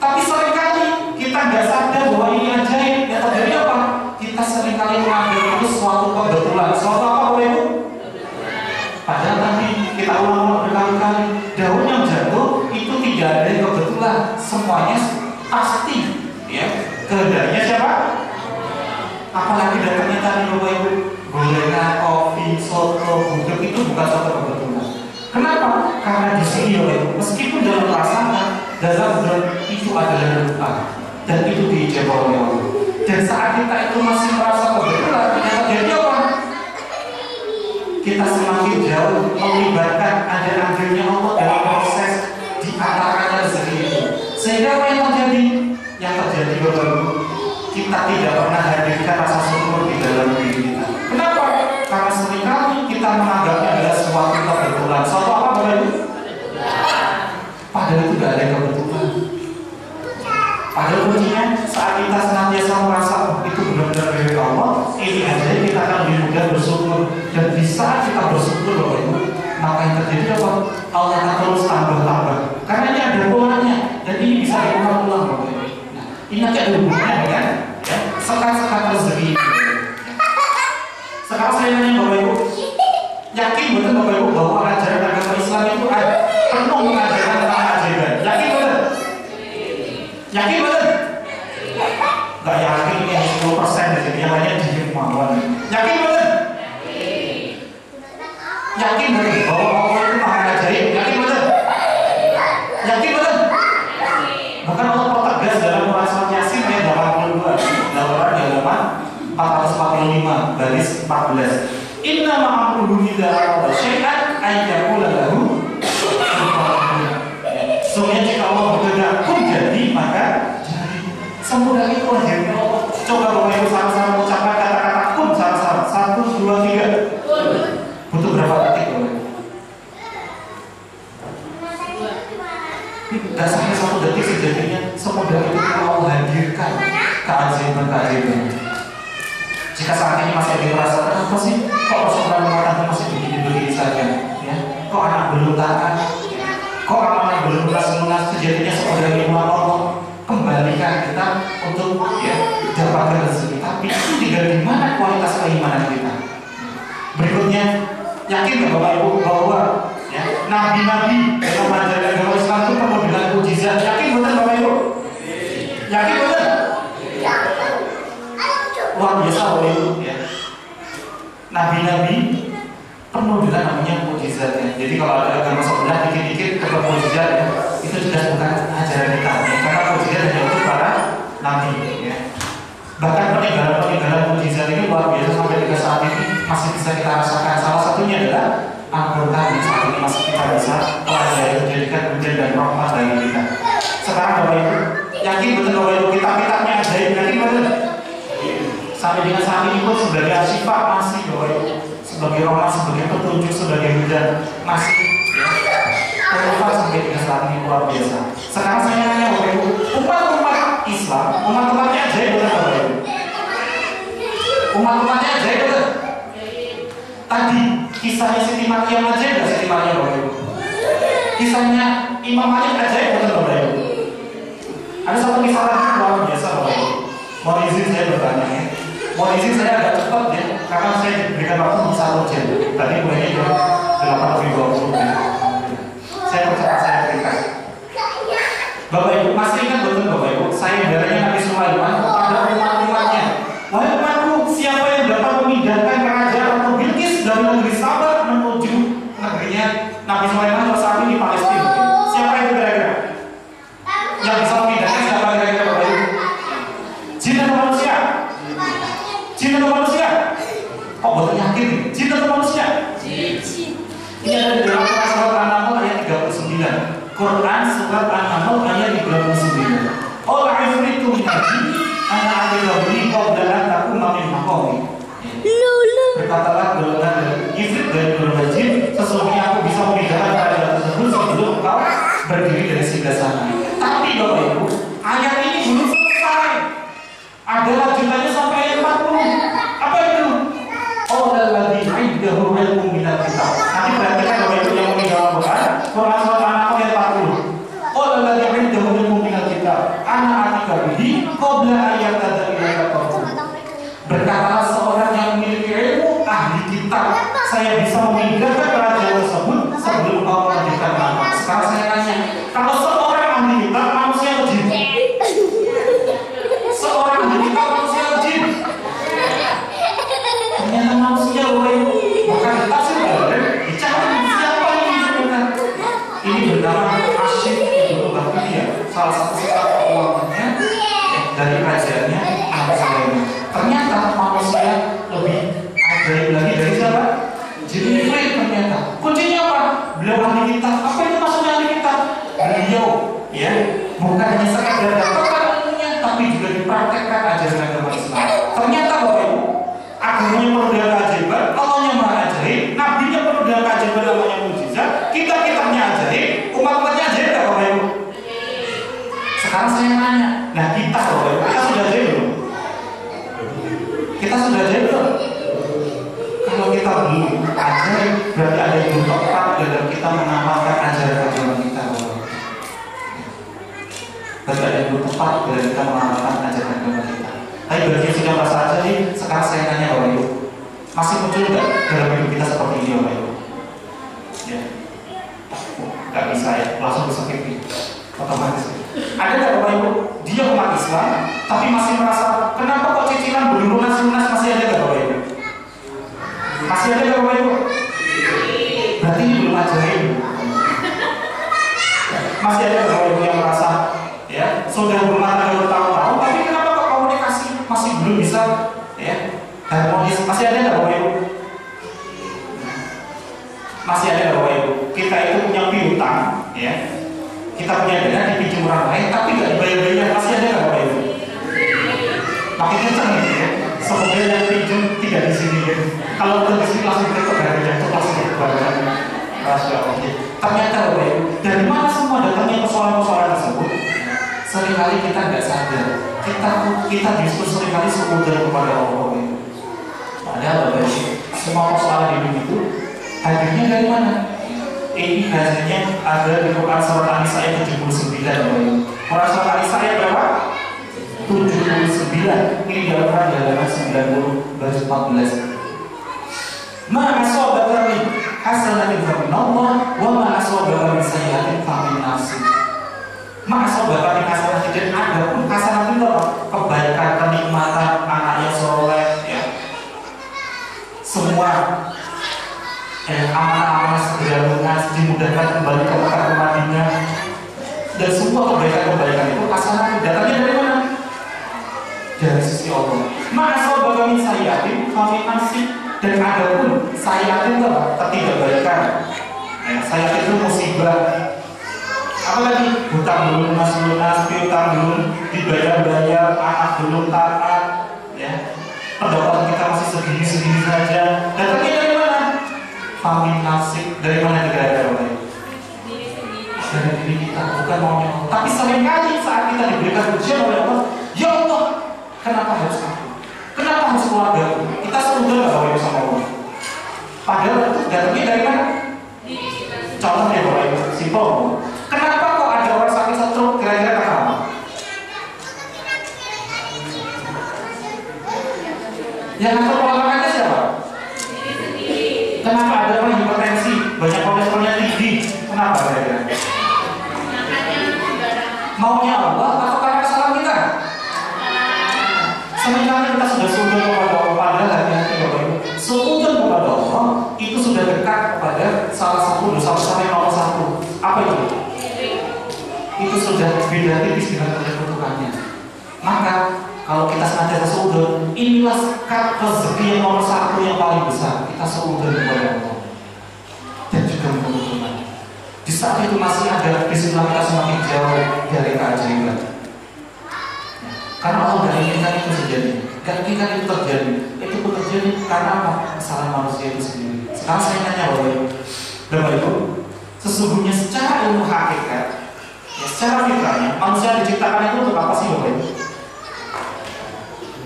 Tapi seringkali kita nggak sadar bahwa ini ajaib. Yang terjadi apa? Kita seringkali menganggap itu suatu kebetulan. Suatu apa boleh itu? Padahal tadi kita ulang berkali-kali, daun yang jatuh itu tidak ada yang kebetulan. Semuanya pasti, ya. Kehendaknya siapa? Apalagi datangnya tadi Bapak Ibu, gorengan, kopi, soto, gudeg itu bukan suatu kebetulan. Kenapa? Karena di sini Bapak Ibu, meskipun dalam perasaan, dalam itu adalah doa dan itu diijabah oleh Allah. Dan saat kita itu masih merasa kebetulan, yang terjadi apa? Kita semakin jauh melibatkan ada andilnya Allah dalam proses di antaranya rezeki itu. Sehingga apa yang terjadi? Yang terjadi Bapak Ibu, kita tidak pernah hadirkan rasa syukur di dalam diri kita. Kenapa? Karena seringkali kita menganggapnya adalah suatu kebetulan. Suatu apa Bapak Ibu? Padahal itu tidak ada kebetulan. Padahal kuncinya saat kita senantiasa merasa itu benar-benar dari Allah, ini aja kita akan lebih mudah bersyukur. Dan di saat kita bersyukur Bapak Ibu, maka yang terjadi apa? Allah akan terus tambah-tambah. Karena ini ada polanya dan ini bisa diulang-ulang Bapak Ibu. Nah, ini ada hubungannya dengan ya, sekat-sekat rezeki. Sekarang saya nanya Bapak Ibu, yakin betul Bapak Ibu bahwa ajaran agama Islam itu penuh mengajarkan tentang keajaiban? Yakin betul? Yakin betul? Gak yakin ini 10% di sini, yang lainnya di kemauan. Yakin betul? Yakin betul bahwa Allah itu maha ajaib? Yakin betul? Yakin betul? Bahkan Allah pertegas dalam Quran Surat Yasin ayat 82, dalam halaman 445 baris 14. Inna ma'amruhu idza arada syai'an ay yaqula lahu sungguhnya jika Allah berkehendak pun jadi maka jadi. Semudah itu akhirnya Allah. Coba Bapak Ibu sama-sama ucapkan kata-kata kun sama-sama. 1, 2, 3. Butuh berapa detik Bapak Ibu? Gak sampai 1 detik sejatinya. Semudah itu Allah hadirkan keajaiban-keajaiban. Jika saat ini masih ada perasaan apa sih? Kok persoalan rumah tangga masih begini-begini saja? Ya? Kok anak belum taat? Kok anak belum lunas? Sejatinya semudah iman Allah kembalikan kita untuk ya dapatkan rezeki. Tapi itu tinggal di mana kualitas keimanan kita. Berikutnya, yakin nggak Bapak Ibu bahwa ya, nabi-nabi dalam ajaran agama Islam itu penuh dengan mukjizat? Yakin betul Bapak Ibu? Yakin betul? Luar biasa Bapak Ibu ya. Nabi-nabi penuh dengan namanya mukjizatnya. Jadi kalau ada agama sebelah dikit-dikit dapat mukjizat ya, itu jelas bukan ajaran kita ya. Karena mukjizat hanya untuk para nabi ya. Bahkan peninggalan mukjizat ini luar biasa sampai hingga saat ini masih bisa kita rasakan. Salah satunya adalah Al-Quran yang saat ini masih kita bisa pelajari, menjadikan hujan dan rahmat bagi kita. Sekarang Bapak Ibu, yakin betul Bapak Ibu kitab-kitabnya ajaib? Yakin betul? Sampai dengan saat ini pun sebagai asyifa masih Bapak Ibu, sebagai rahmat, sebagai petunjuk, sebagai hujan masih relevan sampai dengan saat ini, luar biasa. Sekarang saya nanya Bapak Ibu, umat-umat Islam, umat-umatnya ajaib betul Bapak Ibu? Umat-umatnya ajaib betul? Tadi kisahnya Siti Maryam ajaib nggak Siti Maryam Bapak Ibu? Kisahnya Imam Malik ajaib betul Bapak Ibu? Ada satu kisah lagi luar biasa Bapak Ibu. Mohon izin saya bertanya ya. Mohon izin saya agak cepat ya, karena saya diberikan waktu 1 jam. Tadi mulainya jam 8:20 ya. Saya percepat, saya berikan. Bapak Ibu masih ingat betul Bapak Ibu? Saya darahnya Nabi Sulaiman kepada umat-umatnya. Wahai umatku, siapa yang dapat memindahkan kerajaan atau Bilqis dari negeri Saba menuju negerinya Nabi Sulaiman saat ini di Palestina? Siapa itu kira-kira? Yang bisa memindahkan siapa kira-kira Bapak Ibu? Jin atau manusia? Jin atau manusia? Oh betul yakin? Jin atau manusia? Jin. Ini ada di dalam Quran Surat An-Naml ayat 39. Quran Surat An-Naml ayat 39. Qul a'udzu minal ana a'udzu qabla an takuma min maqami. Berkatalah golongan dari Ifrit dan golongan jin, sesungguhnya aku bisa memindahkan kerajaan tersebut sebelum engkau berdiri dari singgasana. Tapi Bapak Ibu, ayat ini belum selesai. Ada lanjutannya sampai ayat 40. Apa itu? Qala alladziina 'indahu 'ilmun minal kitab. Nanti salah satu sifat keuangannya dari kerajaannya anak Sulaiman. Ternyata manusia lebih ajaib lagi dari siapa? Jibril ternyata. Kuncinya apa? Beliau ahli kitab. Apa itu maksudnya ahli kitab? Beliau ya bukan hanya sekadar dapatkan ilmunya, tapi juga dipraktekkan ajaran agama Islam. Ternyata Bapak Ibu, agamanya penuh dengan keajaiban, Allahnya maha ajaib, nabinya penuh dengan keajaiban, namanya mujizat, kitabnya ajaib, umat-umatnya ajaib nggak Bapak Ibu? Sekarang saya nanya, nah kita Bapak Ibu, kita sudah ajaib belum? Kita sudah ajaib belum? Kalau kita belum ajaib, berarti ada yang belum tepat dalam kita mengamalkan ajaran agama kita Bapak Ibu. Berarti ada yang belum tepat dalam kita mengamalkan ajaran agama kita. Tapi bagi yang sudah merasa ajaib, sekarang saya tanya Bapak Ibu, masih muncul nggak dalam hidup kita seperti ini Bapak Ibu? Ya, nggak bisa ya, langsung bisa keping, otomatis. Ada nggak Bapak Ibu? Dia umat Islam, tapi masih merasa kenapa kok cicilan belum lunas masih ada nggak Bapak Ibu? Masih ada nggak Bapak Ibu? Berarti ini belum ajaib. Masih ada nggak Bapak Ibu yang merasa ya sudah berumah tangga bertahun-tahun, tapi kenapa kok komunikasi masih belum bisa ya harmonis? Masih ada nggak Bapak Ibu? Masih ada nggak Bapak Ibu? Kita itu punya piutang ya, kita punya dana dipinjam orang lain tapi nggak dibayar-bayar. Masih ada nggak Bapak Ibu? Makin kencang gitu ya. Semoga yang pinjam tidak di sini ya. Kalau udah di sini langsung ke harganya itu langsung berbagai. Masya Allah. Ternyata Bapak Ibu, dari mana semua datangnya persoalan-persoalan tersebut? Seringkali kita nggak sadar. Kita justru seringkali seudar kepada Allah. Padahal Bapak Ibu, semua persoalan hidup itu hadirnya dari mana? Ini hasilnya ada di Quran surat An-Nisa ayat 79 Bapak Ibu. Quran surat An-Nisa ayat berapa? 79. Ini dilakukan di halaman 90 baris 14. Ma asabaka min hasanatin fa min Allah wa ma asabaka min sayyi'atin fa min nafsik. Ma asabaka min hasanatin, dan ada pun hasanat itu kebaikan, kenikmatan, anak yang soleh ya. Semua amanah-amanah segera lunas, dimudahkan kembali ke Mekah ke Madinah, dan semua kebaikan-kebaikan itu hasanat datangnya dari mana? Dari sisi Allah. Maka asabaka min sayyi'atin fa min nafsik, dan ada pun sayyi'atin itu ketidakbaikan. Sayyi'atin itu musibah. Apalagi hutang belum lunas, piutang belum dibayar-bayar, anak belum taat, ya. Pendapatan kita masih segini-segini saja. Datangnya dari mana? Fa min nafsik, dari mana negara Bapak? Dari diri kita, bukan maunya Allah. Tapi seringkali saat kita diberikan ujian oleh Allah, ya Allah, kenapa harus aku? Kenapa harus keluarga? Kita seudar nggak Bapak Ibu sama Allah? Padahal itu datangnya dari mana? Contohnya Bapak Ibu, simpel. Kenapa kok ada orang sakit stroke kira-kira kenapa? Yang ngatur pola makannya siapa? Kenapa ada orang hipertensi, banyak kolesterolnya tinggi? Kenapa kira-kira? Maunya Allah atau karena kesalahan kita? Sementara kita sudah sujud kepada Allah, padahal hati-hati Bapak Ibu, sujud kepada Allah itu sudah dekat kepada salah satu dosa besar yang nomor 1. Apa itu? Itu sudah beda tipis dengan kedudukannya. Maka kalau kita senantiasa sujud, inilah rezeki yang nomor 1 yang paling besar. Kita sujud kepada Allah dan juga menurut Tuhan. Di saat itu masih ada, disitulah kita semakin jauh dari keajaiban. Karena Allah tidak inginkan itu terjadi, tidak inginkan itu terjadi. Itu pun terjadi karena apa? Kesalahan manusia itu sendiri. Sekarang saya tanya Bapak Ibu, sesungguhnya secara ilmu hakikat, ya, secara fitrahnya, manusia diciptakan itu untuk apa sih Bapak Ibu?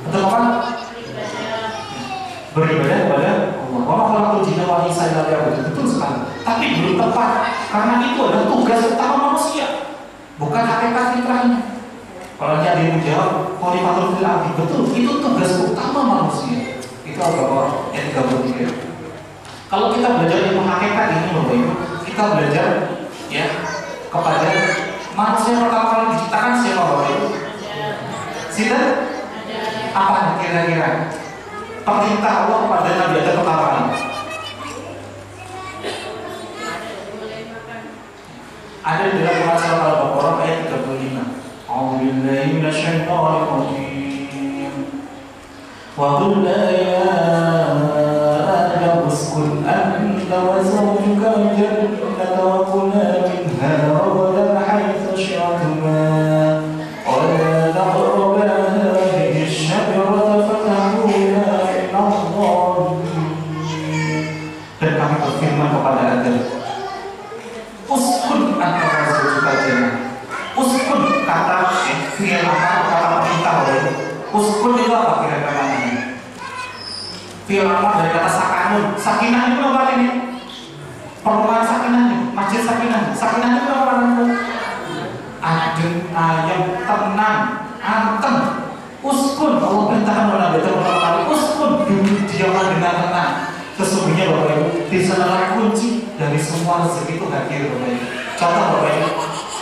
Untuk apa? Beribadah kepada Allah. Wa ma khalaqtul jinna wal insa illa liya'budun. Betul sekali. Tapi belum tepat, karena itu adalah tugas utama manusia, bukan hakikat fitrahnya. Kalau dia menjawab khalifatul fil ardi, betul, itu tugas utama manusia. Itu agama yang 33. Kalau kita belajar ilmu hakikat ini Bapak Ibu, kita belajar ya kepada manusia pertama kali diciptakan siapa Bapak Ibu? Sinten? Apa kira-kira perintah Allah kepada Nabi Adam pertama kali? Ada di dalam Quran surah Al-Baqarah ayat 35. Wa qulna ya Adam uskun anta wa zawjuka al-jannata wa kula minha ragadan haythu syi'tuma wa la taqraba hadhihi asy-syajarata fatakuna min adh-dhalimin. Dan kami berfirman kepada Adam, uskun anta wa zawjuka al-jannata. Uskun kata fi'il amar, kata perintah. Uskun itu apa kira-kira maknanya? Fi'il amar dari kata sakanun. Sakinah itu apa ini? Perumahan sakinah nih, masjid sakinah. Sakinah itu apa namanya? Adem, ayam, tenang, antem. Uskun, Allah perintahkan Nabi pertama kali. Uskun, duduk diamlah dengan tenang. Sesungguhnya Bapak Ibu, di sana kunci dari semua rezeki itu hadir Bapak Ibu. Contoh Bapak Ibu,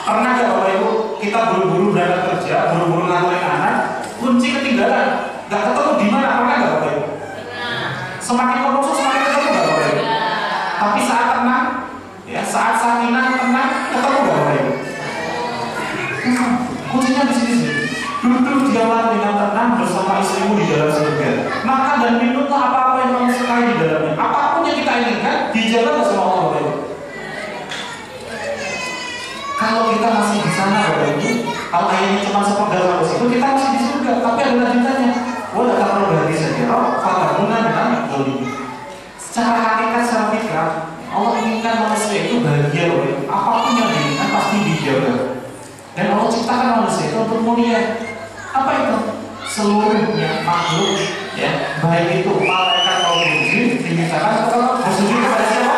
pernah nggak Bapak Ibu kita buru-buru berangkat kerja, buru-buru nganterin anak, kunci ketinggalan, nggak ketemu di mana? Pernah nggak Bapak Ibu? Semakin merusuh semakin ketemu nggak Bapak Ibu? Tapi saat tenang, ya saat sakinah tenang, ketemu nggak Bapak Ibu? Kuncinya di sini. Duduk diamlah dengan tenang bersama istrimu di dalam surga. Makan dan minumlah apa-apa yang kamu sukai di dalamnya. Apapun yang kita inginkan, dijaga sama Allah Bapak Ibu. Kalau kita masih di sana Bapak Ibu, kalau ayatnya cuma sepenggal harus itu, kita masih di surga. Tapi ada lanjutannya. Wala taqrabu hadhihi asy-syajarah fatakuna minal dzalimin. Secara hakikat, secara fitrah, Allah inginkan manusia itu bahagia Bapak Ibu. Apapun yang diinginkan pasti dijaga. Dan Allah ciptakan manusia itu untuk mulia. Apa itu? Seluruhnya makhluk, ya, baik itu malaikat maupun jin, dimintakan bersujud kepada siapa?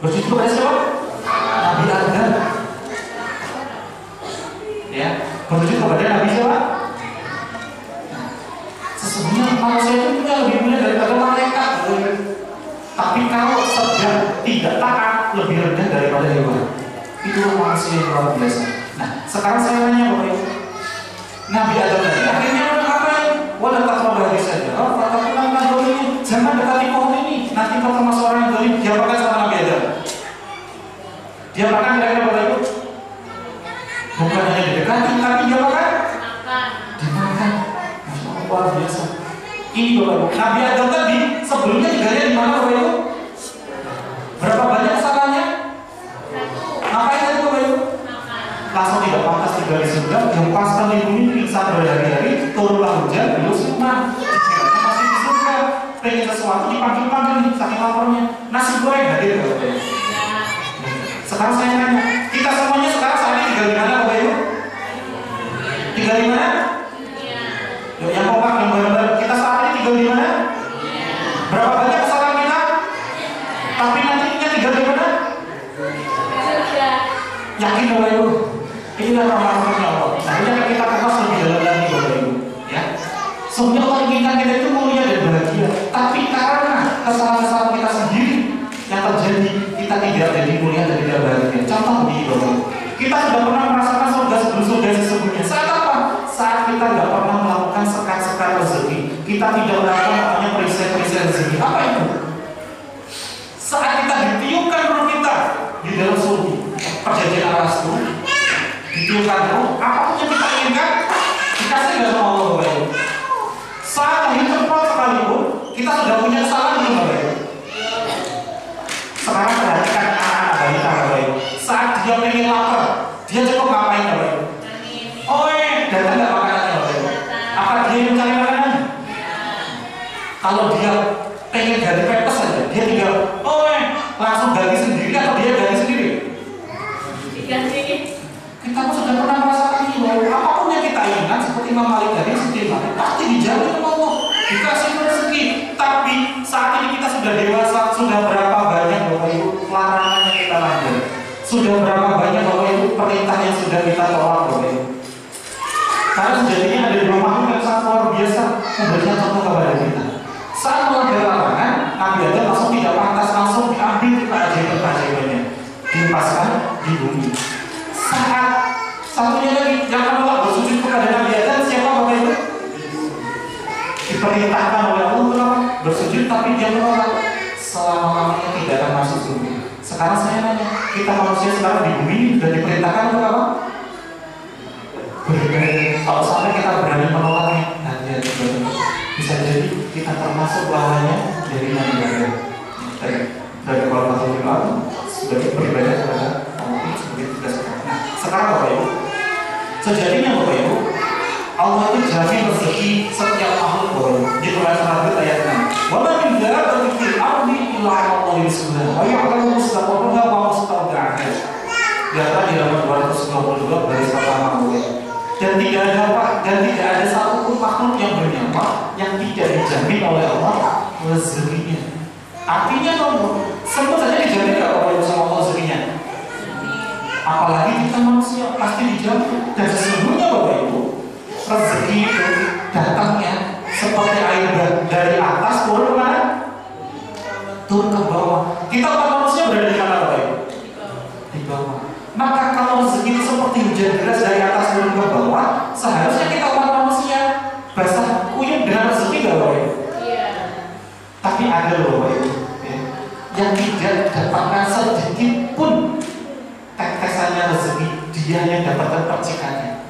Bersujud kepada siapa? Nabi Adam. Ya, bersujud kepada Nabi siapa? Sesungguhnya manusia itu punya lebih mulia daripada malaikat. Tapi kalau sedang tidak taat, lebih rendah daripada hewan. Itu manusia yang luar biasa. Nah, sekarang saya nanya Bapak Ibu, Nabi Adam tadi akhirnya ngapain? Wala taqrabu hadhihi asy-syajarah fatakuna minadh dhalimin. Jangan dekati pohon ini, nanti kau termasuk orang yang zalim. Diapakan sama Nabi Adam? Diapakan kira-kira Bapak Ibu? Bukan hanya didekati, tapi diapakan? Dimakan. Masya Allah, luar biasa. Ini Bapak Ibu, Nabi Adam tadi sebelumnya tinggalnya di mana Bapak Ibu? Berapa banyak kesalahannya? Ngapain tadi Bapak Ibu? Langsung tidak pantas tinggal di surga, dihempaskan di bumi, pingsan berhari-hari, turunlah hujan, beliau siuman. Dikiranya masih di surga, pengen sesuatu dipanggil-panggil nih, saking laparnya. Nasi goreng hadir Bapak Ibu. Sekarang saya nanya, kita semuanya sekarang saat ini tinggal di mana Bapak Ibu? Tinggal di mana? Yuk, yang kompak, yang bareng-bareng. Kita saat ini tinggal di mana? Berapa banyak kesalahan kita? Tapi nanti kita tinggal di mana? Yakin Bapak Ibu? Inilah rahmatnya Allah. Sebenarnya kita kupas lebih dalam lagi Bapak Ibu, ya. Sebenarnya Allah inginkan kita itu mulia dan bahagia, tapi karena kesalahan-kesalahan kita sendiri yang terjadi, kita tidak jadi mulia dan tidak bahagia. Contoh begini Bapak Ibu, kita sudah pernah merasakan surga sebelum surga sesungguhnya. Saat apa? Saat kita tidak pernah melakukan sekat-sekat rezeki, kita tidak melakukan namanya perisai-perisai rezeki. Apa itu? Saat kita ditiupkan roh kita di dalam surga, perjanjian Arastu, ditiupkan roh, apapun yang kita inginkan dikasih nggak sama Allah Bapak Ibu. Saat lahir cepat sekalipun kita sudah punya kesalahan belum Bapak Ibu? Sekarang perhatikan anak-anak balita Bapak Ibu. Saat dia pengen lapar, dia cukup ngapain Bapak Ibu? Oh datang nggak makanannya Bapak Ibu? Apa dia yang mencari makanan? Kalau dia pengen ganti pepes saja, dia tinggal langsung ganti sendiri atau dia ganti sendiri? Diganti. Kita pun sudah pernah merasakan ini bahwa apapun yang kita inginkan seperti Imam Malik dari sendiri pasti dijamin oleh Allah, dikasih rezeki. Tapi saat ini kita sudah dewasa, sudah berapa banyak Bapak Ibu larangan yang kita langgar? Sudah berapa banyak Bapak Ibu perintah yang sudah kita tolak Bapak Ibu? Karena sejatinya ada dua makhluk yang sangat luar biasa memberikan contoh kepada kita. Saat melanggar larangan, Nabi Adam langsung tidak pantas, langsung diambil keajaiban-keajaibannya, dilepaskan di bumi. Saat satunya lagi yang menolak bersujud kepada Nabi Adam, siapa Bapak Ibu? Diperintahkan oleh Allah untuk bersujud, tapi dia menolak. Selama-lamanya tidak akan masuk surga. Sekarang saya nanya, kita manusia sekarang di bumi sudah diperintahkan untuk apa? Beribadah. Kalau sampai kita berani menolaknya, hati-hati. masuk pahalanya dari Nabi Ibrahim. Dari kalau masuk Ibrahim sebagai beribadah kepada Allah sebagai tugas. Nah, sekarang Bapak Ibu, sejatinya Bapak Ibu, Allah itu jamin rezeki setiap makhluk Bapak Ibu. Di Quran surat ayat 6. Wa ma min dabbatin fil ardi illa 'ala Allahi rizquha wa ya'lamu mustaqarraha wa mustawda'aha. Data di halaman 222 baris pertama Bapak Ibu. Dan tidak ada satupun makhluk yang bernyawa yang tidak dijamin oleh Allah rezekinya. Artinya semua saja dijamin nggak Bapak Ibu sama Allah rezekinya? Apalagi kita manusia pasti dijamin. Dan sesungguhnya Bapak Ibu, rezeki itu datangnya seperti air dari atas turun ke mana? Turun ke bawah. Kita manusia berada di mana Bapak Ibu? Di bawah. Maka kalau rezeki itu seperti hujan deras dari atas turun ke bawah, seharusnya kita umat manusia basah kuyup dengan rezeki nggak Bapak Ibu? Iya. Tapi ada loh Bapak Ibu, ya, yang tidak dapatkan sedikit pun tetesannya rezeki, dia yang dapatkan percikannya.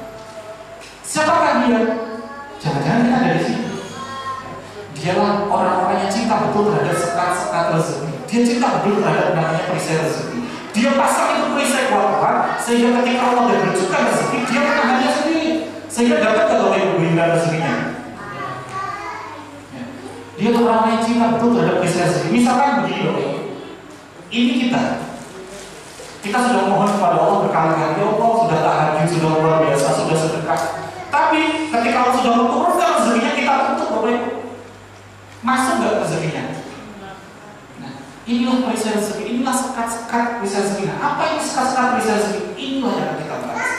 Siapakah dia? Jangan-jangan kita ada di sini. Dialah orang-orang yang cinta betul terhadap sekat-sekat rezeki. Dia cinta betul terhadap namanya perisai rezeki. Dia pasang itu perisai kuat sehingga ketika Allah sudah berjukan rezeki, dia menahannya sendiri sehingga dapat kalau yang menghindar rezekinya. Ya. Dia orang yang cinta betul terhadap perisai rezeki. Misalkan begini loh, ini kita sudah mohon kepada Allah berkali-kali, ya Allah sudah tahajud, sudah luar biasa, sudah sedekah. Tapi ketika Allah sudah menurunkan rezekinya, kita tutup Bapak Ibu. Masuk nggak rezekinya? Nah, inilah perisai rezeki, inilah sekat-sekat perisai rezeki. Nah, apa ini sekat-sekat perisai rezeki? Inilah yang akan kita bahas.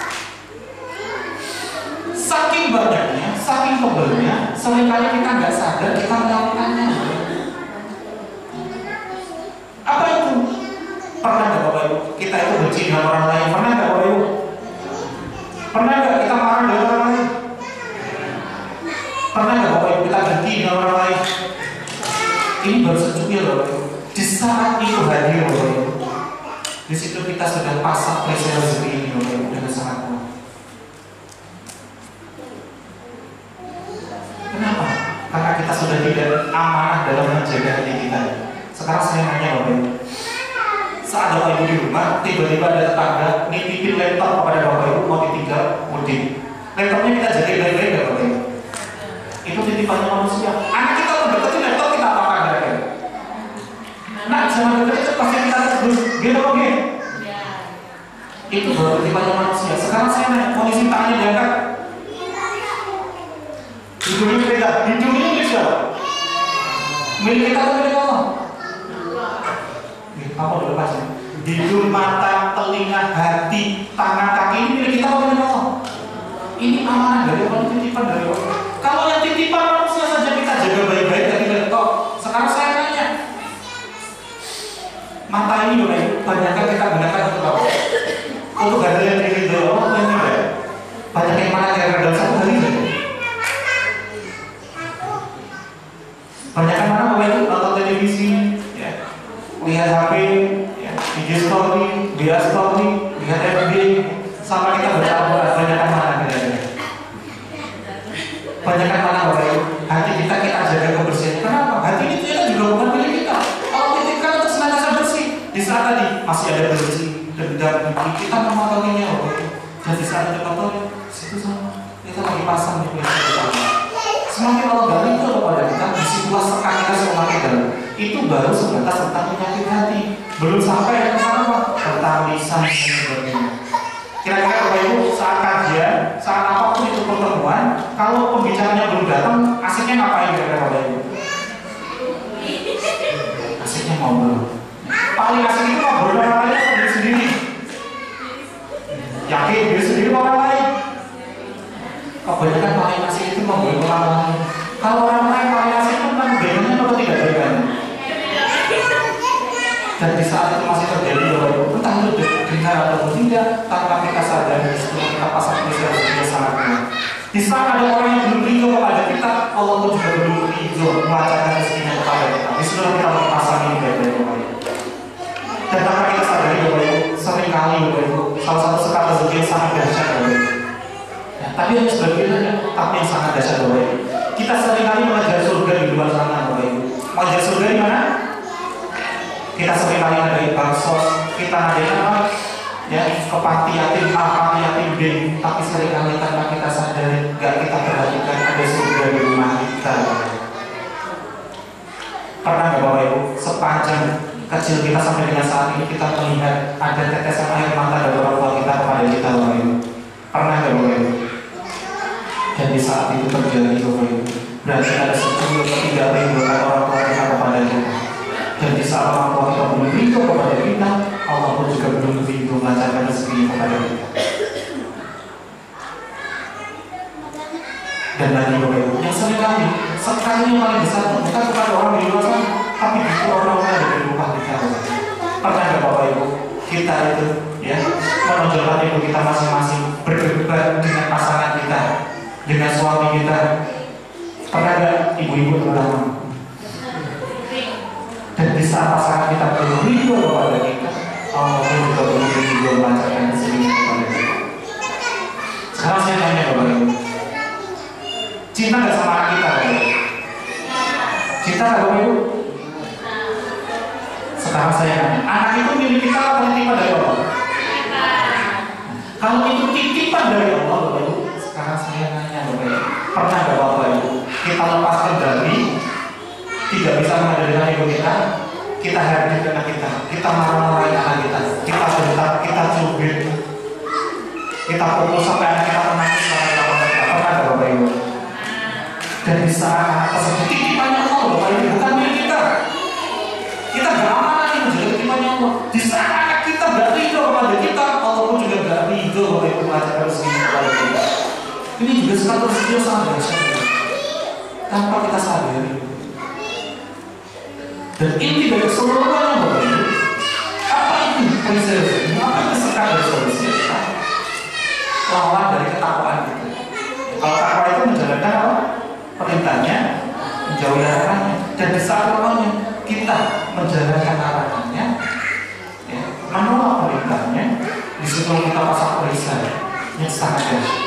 Saking banyaknya, saking tebelnya, seringkali kita nggak sadar kita melakukannya. Apa itu? Pernah nggak Bapak Ibu? Kita itu benci dengan orang lain. Pernah nggak Bapak Ibu? Pernah nggak kita marah dengan orang lain? Pernah nggak Bapak Ibu kita benci dengan orang lain? Ini baru secukupnya Bapak Ibu. Di saat itu hadir Bapak Ibu, di situ kita sudah pasang perisai rezeki ini Bapak Ibu dengan sangat kuat. Kenapa? Karena kita sudah tidak amanah dalam menjaga hati kita. Sekarang saya nanya Bapak Ibu, saat Bapak Ibu di rumah, tiba-tiba ada tetangga nitipin laptop kepada Bapak Ibu mau ditinggal mudik. Laptopnya kita jaga baik-baik nggak Bapak Ibu? Itu titipannya manusia. Anak kita mendeketin laptop kita apa kira-kira? Nah, zaman dulu itu pasti kita terus gitu oke? Itu baru titipannya manusia. Sekarang saya nanya, kondisi tangannya diangkat. Hidungnya beda. Hidung ini milik siapa? Milik kita atau milik Allah? Apa udah lepas ya? Hidung, mata, telinga, hati, tangan, kaki ini milik kita atau milik Allah? Ini amanah dari Allah, titipan dari Allah. Kalau yang titipan manusia saja kita jaga baik-baik dari laptop. Sekarang saya nanya, mata ini loh, banyakkan kita gunakan untuk apa? Untuk gandalan diri dari Allah atau yang tidak? Banyak yang mana kira-kira dalam satu hari saja? Banyak yang mana Bapak Ibu nonton televisi, ya, lihat HP, ya, IG story, dia story, lihat FB, sama kita bertaburan. Banyak yang mana kira-kira? Banyak yang mana Bapak Ibu? Hati kita jaga kebersihan. Kenapa? Hati ini ternyata juga bukan milik kita. Allah titipkan untuk senantiasa bersih. Di saat tadi masih ada bersih, dendam, kita memotorinya Bapak Ibu. Dan di saat itu kotor, situ sama kita lagi pasang di kulit kita. Semakin Allah gali itu kepada kita, disitulah sekat kita semakin dalam. Itu baru sebatas tentang penyakit hati. Belum sampai yang kesana Pak, tentang lisan dan sebagainya. Kira-kira Bapak Ibu saat kajian, saat apapun itu pertemuan, kalau pembicaranya belum datang, asiknya ngapain kira-kira Bapak Ibu? Asiknya ngobrol. Paling asik itu ngobrol orang lain atau diri sendiri? Yakin diri sendiri orang lain? Kebanyakan paling asik itu ngobrol orang lain. Kalau orang lain paling asik itu tentang bedanya atau tidak bedanya? Dan di saat itu masih terjadi Bapak Ibu, entah itu dengar ataupun tidak, tanpa kita sadari setelah kita pasang perisai rezeki sangat kuat. Di saat ada orang yang belum ridho kepada kita, Allah pun juga belum ridho melancarkan rezekinya kepada kita. Di setelah kita pasang ini baik-baik Bapak Ibu. Dan tanpa kita sadari Bapak Ibu, seringkali Bapak Ibu, salah satu sekat rezeki yang sangat dahsyat Bapak Ibu. Ya, tapi hanya sebagian saja, tapi yang sangat dahsyat Bapak Ibu. Kita seringkali mengajar surga di luar sana, Bapak Ibu. Mengajar surga di mana? Kita seringkali ngadain baksos, kita ngadain apa? Ya, kepati yatim A, kepati yatim B. Tapi seringkali tanpa kita sadari, nggak kita perhatikan ada surga di rumah kita. Pernah nggak Bapak Ibu? Sepanjang kecil kita sampai dengan saat ini kita melihat ada tetesan air mata dari orang tua kita kepada kita, Bapak Ibu. Pernah nggak Bapak Ibu? Dan di saat itu terjadi, Bapak Ibu, berarti ada sesuatu tidak merindukan orang tua kita kepada kita. Dan di saat orang tua kita belum rindu kepada kita, Allah pun juga belum rindu melancarkan rezeki kepada kita. Dan lagi Bapak Ibu, yang seringkali sekali yang paling besar itu bukan kepada orang di luar sana, tapi itu orang yang ada di rumah kita. Pernah nggak Bapak Ibu, kita itu ya menonjolkan ibu kita masing-masing berdebat dengan pasangan kita, dengan suami kita. Pernah nggak ibu-ibu terutama? Dan di saat pasangan kita belum rindu kepada kita, Allah pun juga belum rindu melancarkan rezeki kepada kita. Sekarang saya tanya Bapak Ibu, cinta nggak sama anak kita, Bapak Ibu? Cinta nggak Bapak Ibu? Sekarang saya nanya, anak itu milik kita atau titipan dari Allah? Kalau itu titipan dari Allah, Bapak Ibu, sekarang saya nanya Bapak Ibu, pernah nggak Bapak Ibu kita lepas kendali, tidak bisa menghadirkan ibu kita hadir dengan kita marah-marahin anak kita bentak, kita cubit, kita pukul sampai anak kita menangis karena kita pernah nggak Bapak Ibu? Dan di saat anak tersebut titipannya Allah, Bapak Ibu, bukan milik kita. Kita gak amanah ini menjadi titipannya Allah. Di saat anak kita gak ridho kepada kita, Allah pun juga gak ridho Bapak Ibu mengajarkan rezeki kepada kita. Ini juga satu rezeki yang sangat dahsyat tanpa kita sadari. Dan inti dari keseluruhan Bapak Ibu, apa itu prinsip? Apa itu sekat dari solusi kita? Lawan dari ketakwaan kita. Kalau takwa itu menjalankan apa? Perintahnya, menjauhi larangannya. Dan di saat lawannya kita menjalankan larangannya, ya, menolak perintahnya, di situ kita pasang perisai yang sangat dahsyat.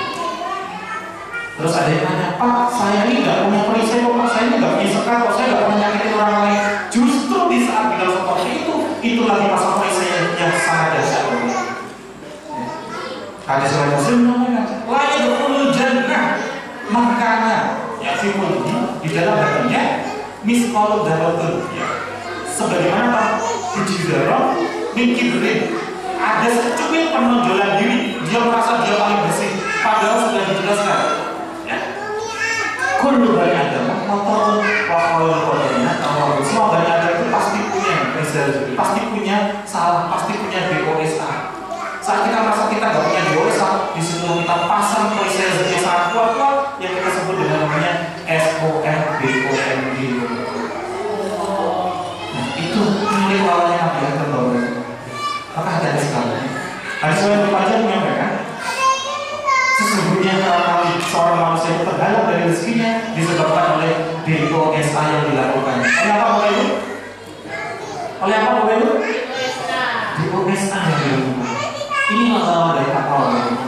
Terus ada yang nanya, Pak, saya ini nggak punya perisai kok, Pak, saya ini nggak punya sekat kok, saya nggak pernah nyakitin orang lain. Justru di saat bilang seperti itu lagi pasang perisai yang sangat dahsyat. Hadis riwayat Muslim namanya, la yadkhulul jannah makana ya fikul di dalam hatinya misqal dzarratin, ya. Sebagaimana Pak biji zarah min kibrin, ada secuil penonjolan diri, dia merasa dia paling bersih, padahal sudah dijelaskan. Kullu bani Adam motorun wa khairul qadina Allah. Semua bani Adam itu pasti punya rezeki, pasti punya salah, pasti punya DOSA. Saat kita merasa kita nggak punya DOSA, di situ kita pasang perisai rezeki sangat kuat yang kita sebut dengan namanya SOMBOMD. Nah, itu milik awalnya Nabi Adam Bapak. Maka hati-hati sekali. Hadis riwayat Bukhari menyampaikan, sesungguhnya kali seorang manusia itu terhalang dari rezekinya disebabkan oleh DOSA yang dilakukan. Oleh apa Bapak Ibu? Oleh apa Bapak Ibu? DOSA yang dilakukan. Ini masalah dari takwa Bapak Ibu.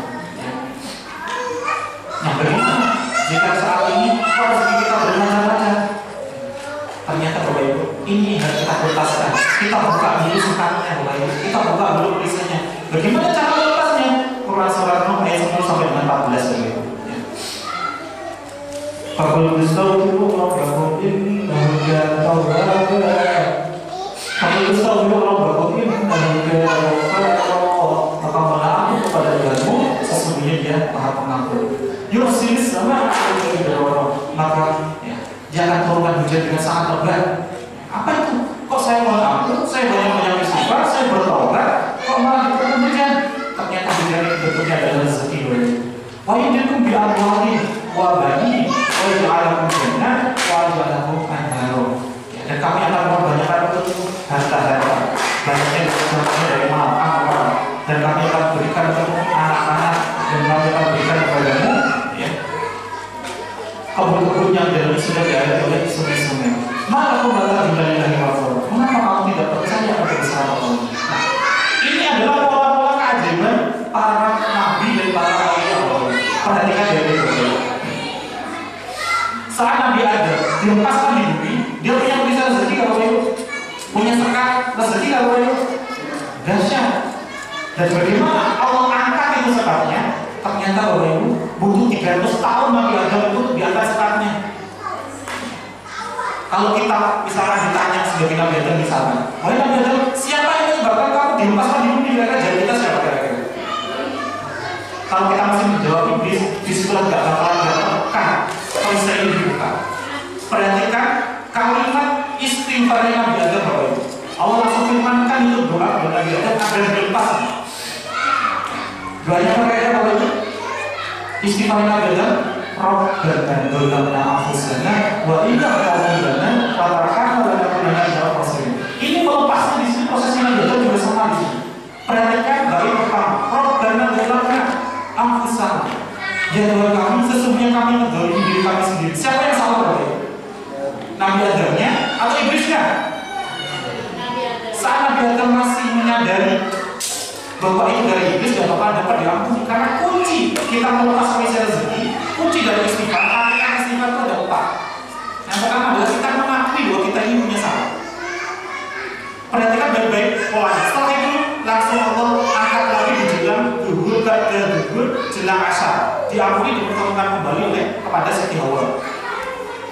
Nah, bagaimana jika saat ini rezeki kita bermacam-macam? Ternyata Bapak Ibu, ini harus kita tuntaskan. Kita buka dulu sekatnya Bapak Ibu. Kita buka dulu perisainya. Bagaimana cara melepasnya? Quran surat Nuh ayat 10 sampai dengan 14 Bapak. Faqul bistaghfiru rabbakum innahu kana tawwaba. Faqul bistaghfiru rabbakum innahu kana tawwaba. Maka mohonlah kepada Tuhanmu, sesungguhnya Dia Maha Pengampun. Yursilis sama maka ya, Dia akan turunkan hujan dengan sangat lebat. Apa itu? Kok saya mohon ampun, saya banyak istighfar, saya bertobat, kok malah diturunkan hujan? Ternyata hujan itu bentuknya adalah rezeki. Wa yumdidukum bi amwalin wa banin wa yaj'alakum jannah wa yaj'alakum anhara. Dan kami akan memperbanyakkan untukmu harta-harta, banyaknya dari mal, dan kami akan berikan untukmu anak-anak, dan kami akan berikan kepadamu ya, kebun-kebun yang dari sudah diairi oleh sungai-sungai. Maka aku berkata billahi wa mengapa kamu tidak percaya pada kebesaran Allah? Nah, ini adalah pola-pola keajaiban para nabi dan para wali Allah. Perhatikan dari itu. Saat Nabi Adam dilepaskan di bumi, dia punya bisa rezeki kalau itu, punya sekat rezeki kalau itu, dahsyat. Dan bagaimana Allah angkat itu sekatnya? Ternyata Bapak Ibu butuh 300 tahun Nabi Adam itu diangkat sekatnya. Kalau kita misalnya ditanya sebagai Nabi Adam misalnya, wahai Nabi Adam, siapa yang menyebabkan kamu dilepaskan di bumi? Kira-kira jawab kita siapa kira-kira? Kalau kita masih menjawab iblis, disitulah nggak bakalan dapatkan konsep ini dibuka. Perhatikan kalimat istighfarnya Nabi Adam Bapak Ibu. Allah langsung firmankan itu doa buat Nabi Adam agar dilepas. Doanya apa kira-kira Bapak Ibu? Istighfarnya Nabi Adam, Rabbana dolamna anfusana wa idza qawlana fatarhamna wa nakunna minal khasirin. Ini melepasnya di sini prosesnya Nabi Adam juga sama di sini. Perhatikan baik pertama, Rabbana dolamna anfusana. Ya Tuhan kami, sesungguhnya kami mendolimi diri kami sendiri. Siapa yang salah Bapak Ibu? Nabi Adamnya atau iblisnya? Saat Nabi Adam masih menyadari bahwa itu dari iblis dan bakal dapat diampuni, karena kunci kita melepas komisi rezeki, kunci dari istighfar, hakikat istighfar itu ada 4. Yang pertama adalah kita mengakui bahwa kita ini punya salah. Perhatikan baik-baik polanya. Setelah itu langsung Allah angkat lagi di jelang duhur dan duhur jelang asar, diampuni, dipertemukan kembali oleh kepada Siti Hawa.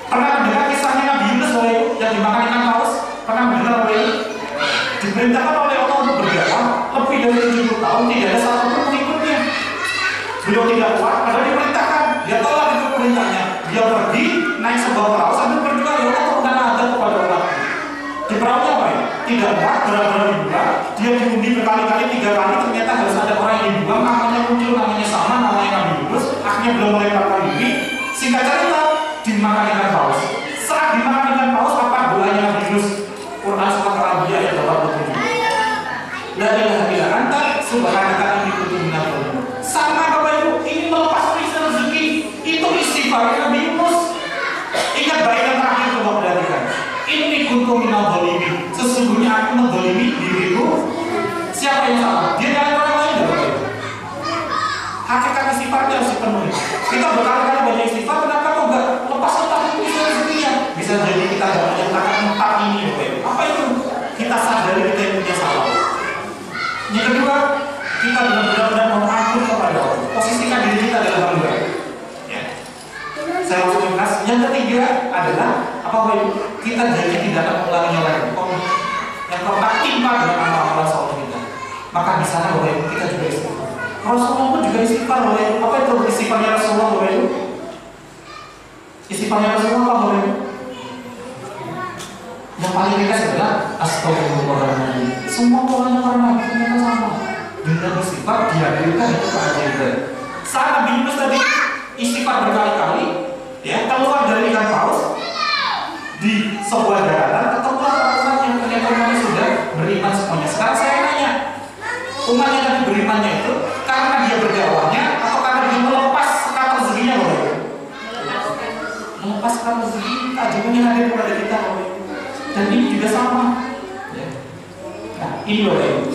Pernah mendengar kisahnya Nabi Yunus yang dimakan ikan paus? Pernah mendengar oleh diperintahkan oleh Allah untuk berdakwah lebih dari 70 tahun, tidak ada satupun pengikutnya. Beliau tidak kuat, padahal diperintahkan, dia tolak itu perintahnya. Dia pergi naik sebuah perahu sambil berdoa, ya Allah turunkan azab kepada orang. Di perahunya apa ya? Tidak kuat, benar-benar dibuang. Dia diundi berkali-kali, 3 kali, ternyata harus ada orang yang dibuang, namanya muncul, namanya sama, namanya Nabi Yunus. Akhirnya belum melemparkan diri. Singkat cerita, dimakan ikan paus. Saat dimakan ikan paus, apa doanya Nabi Yunus? Quran surat Al-Anbiya ayat 87. La ilaha illa anta subhanaka inni kuntu minadh dhalimin. Sama Bapak Ibu, ini melepas rezeki. Itu istighfar Nabi Yunus. Ingat baik yang terakhir coba perhatikan. Inni kuntu minadh dhalimin. Sesungguhnya aku mendolimi diriku. Siapa yang salah? Dia dan orang lain Bapak Ibu. Hakikat istighfarnya harus dipenuhi. Kita berkali-kali banyak istighfar, kenapa kok enggak lepas-lepas rezekinya? Bisa jadi kita enggak menyatakan 4 ini Bapak Ibu. Apa itu? Kita sadari kita yang punya salah. Yang kedua, kita benar-benar mengaku kepada Allah. Posisikan diri kita dalam hamba. Ya. Saya langsung jelas. Yang ketiga adalah apa Bapak Ibu? Kita jadi tidak akan mengulanginya lagi. Yang keempat, timpa dengan amal-amal soleh kita. Maka di sana Bapak Ibu kita juga istighfar. Rasulullah pun juga istighfar Bapak Ibu. Apa itu istighfarnya Rasulullah Bapak Ibu? Istighfarnya Rasulullah apa Bapak Ibu? Yang paling ringkas adalah astagfirullahaladzim. Semua polanya karena ternyata sama. Dengan istighfar dihadirkan itu keajaiban. Saat Nabi Yunus tadi istighfar berkali-kali, ya keluar dari ikan paus di sebuah daratan, ketemu umat yang ternyata umatnya sudah beriman semuanya. Sekarang saya nanya, umat yang tadi berimannya itu karena dia berdakwahnya atau karena dia melepas sekat rezekinya Bapak Ibu? Melepas sekat rezeki, keajaibannya hadir kepada kita Bapak Ibu. Dan ini juga sama. Ya. Nah, ini Bapak Ibu.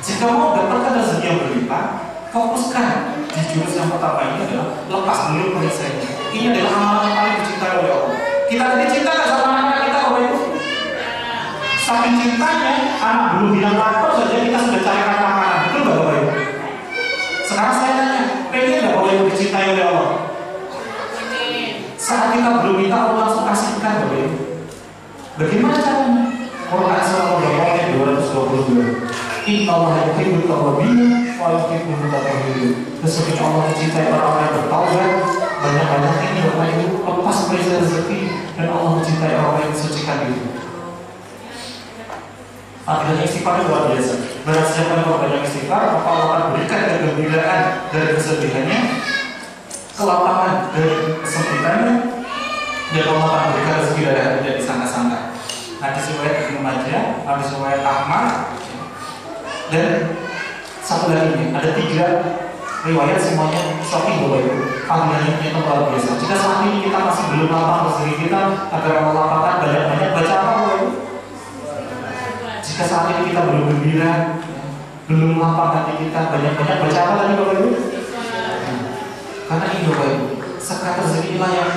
Jika mau dapatkan rezeki yang berlimpah, fokuskan di jurus yang pertama ini adalah lepas dulu perisainya. Ini adalah amalan yang paling dicintai oleh Allah. Kita tadi cinta nggak sama anak kita Bapak Ibu? Saking cintanya, anak belum bilang lapar saja kita sudah carikan makanan. Betul nggak Bapak Ibu? Sekarang saya tanya, pengen nggak Bapak Ibu dicintai oleh Allah? Saat kita belum minta Allah langsung kasihkan Bapak Ibu. Bagaimana caranya? Quran surah ayat 222. Inna Allah yuhibbul tawwabin wa yuhibbul mutatahhirin. Sesungguhnya Allah mencintai orang-orang yang bertaubat. Banyak-banyak ini Bapak Ibu, lepas perisai rezeki, dan Allah mencintai orang yang mensucikan diri. Artinya istighfar itu luar biasa. Barang siapa yang banyak istighfar, maka Allah akan berikan kegembiraan dari kesedihannya, kelapangan dari kesempitannya, dan Allah akan berikan rezeki dari yang tidak disangka-sangka. Hadis riwayat Ibnu Majah, hadis riwayat Ahmad, dan satu lagi ini ada 3 riwayat semuanya sahih Bapak Ibu. Panggilannya itu luar biasa. Jika saat ini kita masih belum lapang rezeki kita agar Allah lapangkan banyak-banyak, baca apa Bapak Ibu? Jika saat ini kita belum gembira, belum lapang hati kita, banyak-banyak baca apa tadi Bapak Ibu? Karena ini Bapak Ibu, sekat rezeki inilah yang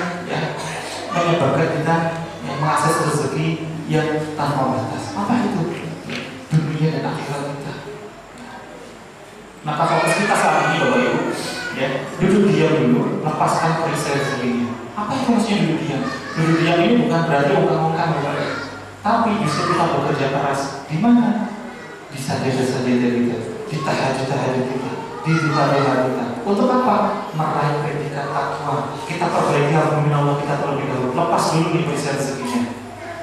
Apa itu? Dunia dan akhirat kita. Maka fokus kita saat ini Bapak Ibu, ya, duduk diam dulu, lepaskan perisai rezekinya. Apa itu maksudnya duduk diam? Duduk diam ini bukan berarti ungkang-ungkang Bapak Ibu, tapi justru kita bekerja keras. Di mana? Di sajadah-sajadah kita, di tahajud-tahajud kita, di duha-duha kita. Untuk apa? Meraih predikat takwa. Kita perbaiki harmoni Allah kita terlebih dahulu. Lepas dulu nih perisai rezekinya.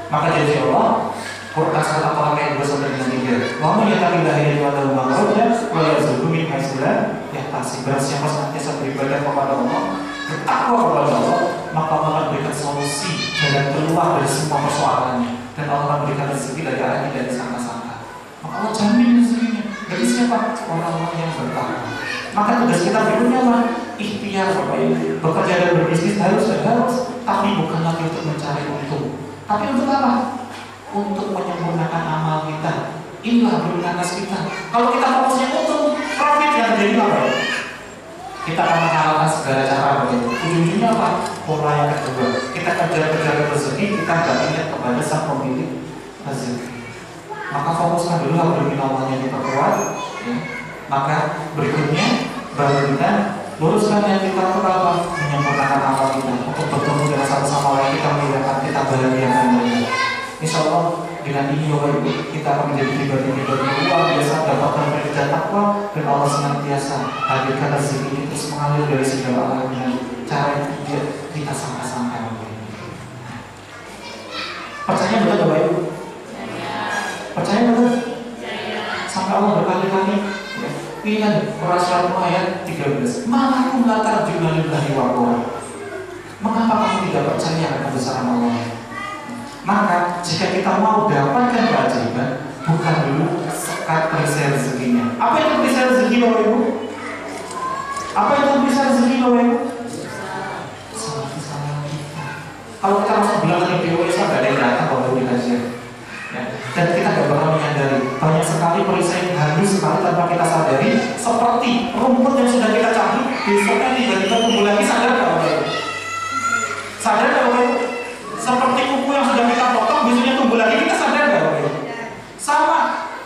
Maka janji Allah, Quran surat Al-Falaq ayat 2-3. Wa man yattaqillaha yaj'al lahu makhrajan wa yarzuqhu min haitsu la yahtasib. Barang siapa senantiasa beribadah kepada Allah, bertakwa kepada Allah, maka Allah akan berikan solusi dan keluar dari semua persoalannya, dan Allah akan berikan rezeki dari arah yang tidak disangka-sangka. Maka Allah jamin rezekinya. Dari siapa? Orang-orang yang bertakwa. Maka tugas kita berikutnya adalah ikhtiar Bapak Ibu. Bekerja dan berbisnis harus, tapi bukan lagi untuk mencari untung, tapi untuk apa? Untuk menyempurnakan amal kita. Inilah bernanas kita. Kalau kita fokusnya untung, profit, yang terjadi apa? Kita akan mengalahkan segala cara begitu. Ujung-ujungnya apa? Pola yang kedua. Kita kerja rezeki, kita tidak ingat kepada sang pemilik rezeki. Maka fokuskan dulu harus awalnya diperkuat. Ya. Maka berikutnya baru kita luruskan yang kita apa? Menyempurnakan amal kita untuk bertemu dengan satu sama lain, kita muliakan, kita bahagiakan mereka. Insya Allah dengan ini Bapak Ibu, kita akan menjadi pribadi-pribadi luar biasa, dapatkan predikat takwa, dan Allah senantiasa hadirkan rezeki ini terus mengalir dari segala alam dengan cara yang tidak kita sangka-sangka Bapak Ibu. Percaya betul Bapak Ibu? Percaya betul? Sampai Allah berkali-kali. Ini kan Quran surat ayat 13. Malakum la tarjuna lillahi waqara. Mengapa kamu tidak percaya akan kebesaran Allah? Maka jika kita mau dapatkan keajaiban, bukan dulu sekat perisai rezekinya. Apa itu perisai rezeki Bapak Ibu? Apa itu perisai rezeki Bapak Ibu? Salah kita. Kalau kita langsung bilang lagi POS, nggak ada yang datang Bapak Ibu dikasih. Ya. Dan kita tidak bakal menyadari banyak sekali perisai yang halus sekali tanpa kita sadari, seperti rumput yang sudah kita cabut, besoknya tiba-tiba tumbuh lagi. Sadar nggak Bapak Ibu? Sadar nggak Bapak Ibu? Seperti kuku yang sudah kita potong, besoknya tumbuh lagi, kita sadar nggak Bapak Ibu? Sama,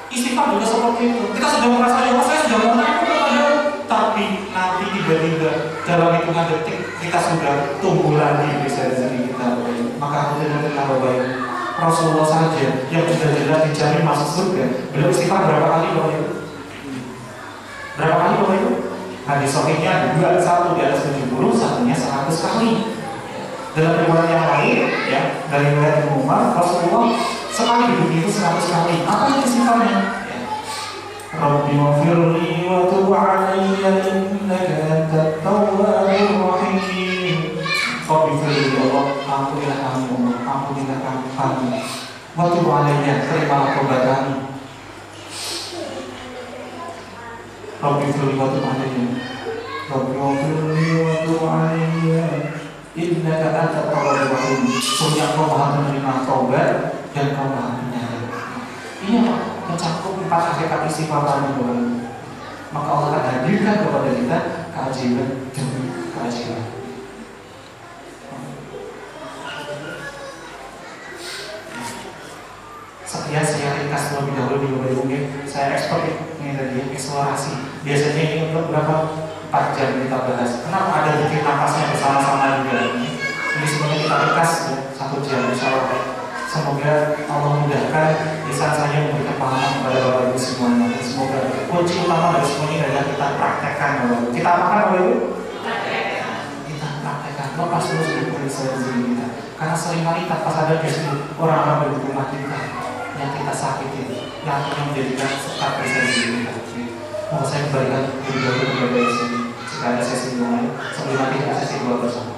istighfar juga seperti itu. Kita sudah merasa, ya saya sudah mau naik kepada, tapi nanti tiba-tiba dalam hitungan detik kita sudah tumbuh lagi perisai rezeki kita Bapak Ibu. Maka alhamdulillah Bapak Ibu, Rasulullah saja yang sudah jelas dijamin masuk surga, beliau istighfar berapa kali Bapak Ibu? Berapa kali Bapak Ibu? Hadis sahihnya dua, satu di atas 70, satunya 100 kali. Dalam riwayat yang lain, ya, dari riwayat Umar, Rasulullah sekali di dunia itu 100 kali. Apa itu istighfarnya? Rabbi wafirli wa tub alayya innaka antat tawwabur rahim. Rabbi firli, Allah, ampunilah kami, Allah, ampunilah kami. Wa tub alayya, terimalah taubat kami. Rabbi firli wa tub alayya. Rabbi wafirli wa tub alayya innaka antat tawwabur rahim. Sungguh Engkau Maha menerima taubat dan Engkau Maha penyayang. Ini mencakup 4 hakikat istighfar tadi. Maka Allah akan hadirkan kepada kita keajaiban demi keajaiban. Sekian saya ringkas terlebih dahulu di Bapak Ibu. Saya ekspor ini tadi eksplorasi. Biasanya ini untuk berapa? 4 jam kita bahas. Kenapa ada bikin napasnya bersama-sama juga? Ini sebenarnya kita ringkas ya, 1 jam insya Allah. Semoga Allah mudahkan lisan saya memberikan pemahaman kepada Bapak Ibu semuanya. Semoga kunci utama dari semuanya adalah kita praktekkan Bapak Ibu. Kita apakan Bapak Ibu? Kita praktekkan. Lepas terus dari perisai rezeki kita. Karena seringkali tanpa sadar justru orang-orang di rumah kita yang kita sakitin, yang menjadikan sekat perisai rezeki kita. Mau saya kembalikan video kepada sini. Jika ada sesi mulai, sebelum nanti kita sesi 2 bersama.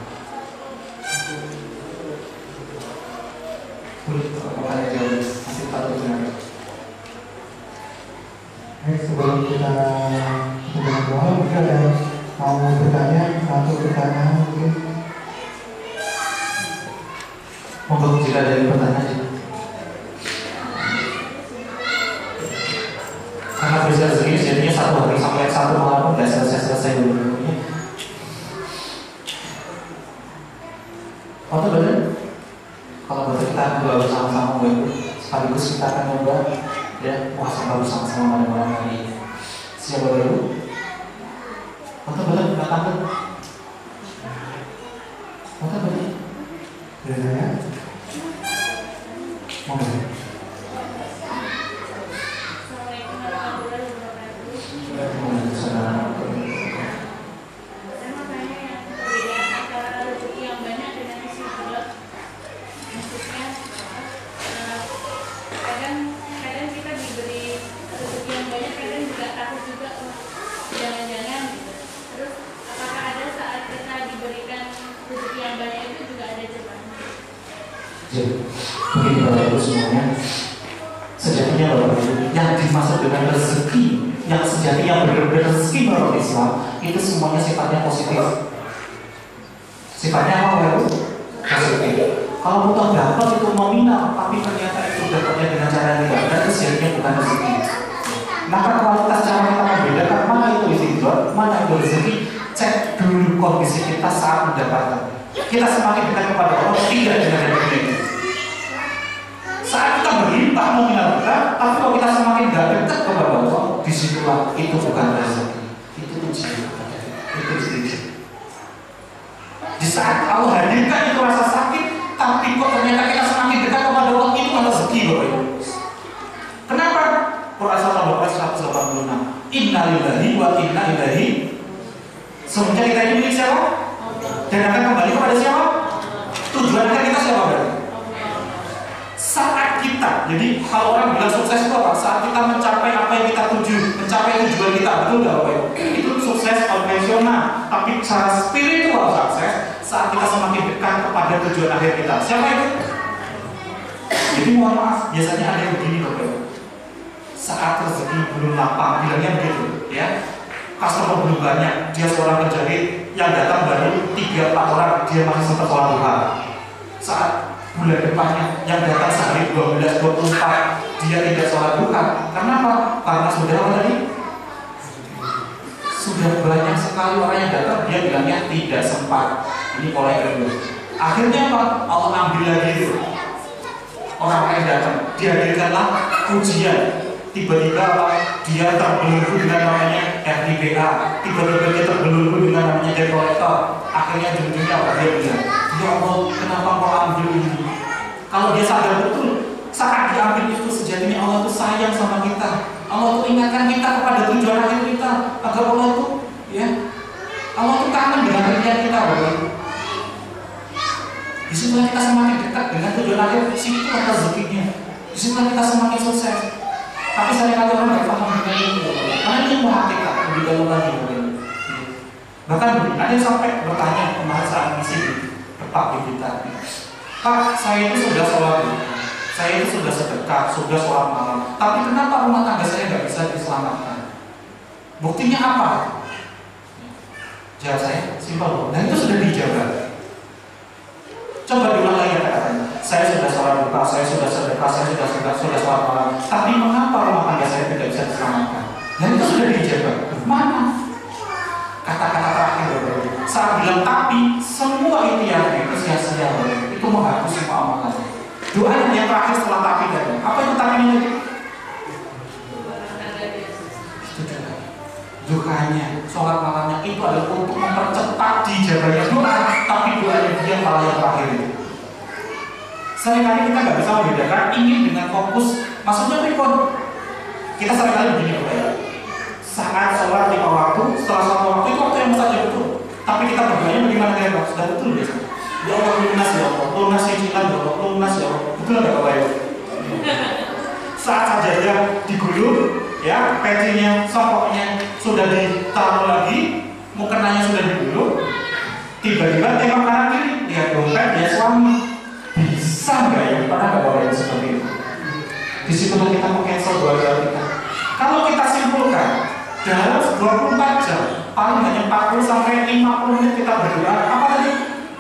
Makanya jauh masih tak terdengar. Sebelum kita dengan doa, mungkin ada mau bertanya atau pertanyaan mungkin. Untuk jika ada pertanyaan, karena bisa rezeki jadinya 1 hari sampai 1 malam pun nggak selesai dulu. Oh betul. Kalau betul kita doa bersama-sama, Sekaligus kita akan coba ya puasa baru sama-sama pada malam hari ini. Siapa baru? Betul-betul nggak takut? Betul-betul. Biasanya mau begini Bapak Ibu semuanya, sejatinya Bapak Ibu yang dimaksud dengan rezeki, yang sejati yang benar-benar rezeki menurut Islam itu semuanya sifatnya positif. Sifatnya apa Bapak Ibu? Positif. Kalau butuh dapat itu nominal, tapi ternyata itu dapatnya dengan cara yang tidak benar, itu sejatinya bukan rezeki. Maka kualitas cara kita membedakan mana itu istighfar, mana itu rezeki, cek dulu kondisi kita saat mendapatkan. Kita semakin dekat kepada Allah tidak dengan rezeki. Saat kita berlimpah nominal kita, tapi kalau kita semakin gak dekat kepada Allah, disitulah itu bukan rezeki, itu ujian, itu istighfar. Di saat Allah hadirkan itu rasa sakit, tapi kok ternyata kita semakin dekat kepada Allah, itu rezeki Bapak Ibu. Kenapa? Quran surah Al-Baqarah 186. Innalillahi wa inna ilaihi. Semuanya kita ini milik siapa? Dan akan kembali kepada siapa? Tujuan kita siapa berarti? Saat kita, jadi kalau orang bilang sukses itu apa? Saat kita mencapai apa yang kita tuju, mencapai tujuan kita, betul nggak Bapak Ibu? Itu sukses konvensional. Tapi secara spiritual sukses saat kita semakin dekat kepada tujuan akhir kita. Siapa itu? Jadi mohon maaf, biasanya ada yang begini Bapak Ibu. Saat rezeki belum lapang, bilangnya begitu, ya. Customer belum banyak, dia seorang penjahit yang datang baru 3-4 orang, dia masih sempat sholat duha. Saat bulan depannya yang datang sehari 12-24, dia tidak sholat duha. Karena apa? Karena sudah apa tadi? Sudah banyak sekali orang yang datang, dia bilangnya tidak sempat. Ini pola yang kedua. Akhirnya apa? Allah ambil lagi itu. Orang lain datang, dihadirkanlah ujian. Tiba-tiba apa? Dia terbelenggu dengan namanya RTBA, tiba-tiba dia terbelenggu dengan namanya debt collector. Akhirnya ujung-ujungnya apa? Dia bilang, ya Allah, kenapa kau ambil ini? Kalau dia sadar betul, saat diambil itu sejatinya Allah itu sayang sama kita. Allah itu ingatkan kita kepada tujuan akhir kita, agar Allah itu, ya, Allah itu kangen dengan kerja kita, Bapak. Disitulah kita semakin dekat dengan tujuan akhir, disitulah rezekinya, disitulah kita semakin sukses. Tapi seringkali orang nggak paham dengan itu, karena ini mau hakikat lebih dalam lagi. Bahkan ada yang sampai bertanya kemarin saat misi di Pak di kita, Pak, saya itu sudah sholat, saya itu sudah sedekah, sudah sholat malam, tapi kenapa rumah tangga saya nggak bisa diselamatkan? Buktinya apa? Jawab saya, simpel, dan itu sudah dijawab. Coba diulang lagi kata-katanya. Saya sudah sholat duha, saya sudah sedekah, saya sudah sholat malam. Tapi mengapa rumah tangga saya tidak bisa diselamatkan? Dan itu sudah dijawab. Mana? Kata-kata terakhir saat bilang tapi semua itu yang itu sia-sia, itu menghapus semua amalan. Doa yang terakhir setelah tapi tadi. Apa itu tapi ini? Itu doanya, sholat malamnya itu adalah untuk mempercepat dijabahnya doa, tapi doanya dia malah yang terakhir itu. Seringkali kita nggak bisa membedakan ingin dengan fokus. Maksudnya pripun? Kita seringkali begini Bapak ya. Saat sholat 5 waktu, setelah sholat waktu itu waktu yang saja betul. Tapi kita berdoanya bagaimana ya Pak? Sudah betul biasa. Ya Allah lunas ya Allah, lunas cicilan ya Allah, lunas ya Allah. Betul nggak Bapak ya? Saat saja digulung, ya pecinya, songkoknya sudah ditaruh lagi, mukenanya sudah digulung. Tiba-tiba tengok kanan kiri, lihat dompet dia suami. Bisa nggak ya? Pernah nggak Bapak yang seperti itu? Di situ kita mau cancel doa-doa kita. Kalau kita simpulkan dalam 24 jam, paling hanya 40 sampai 50 menit kita berdoa. Apa tadi?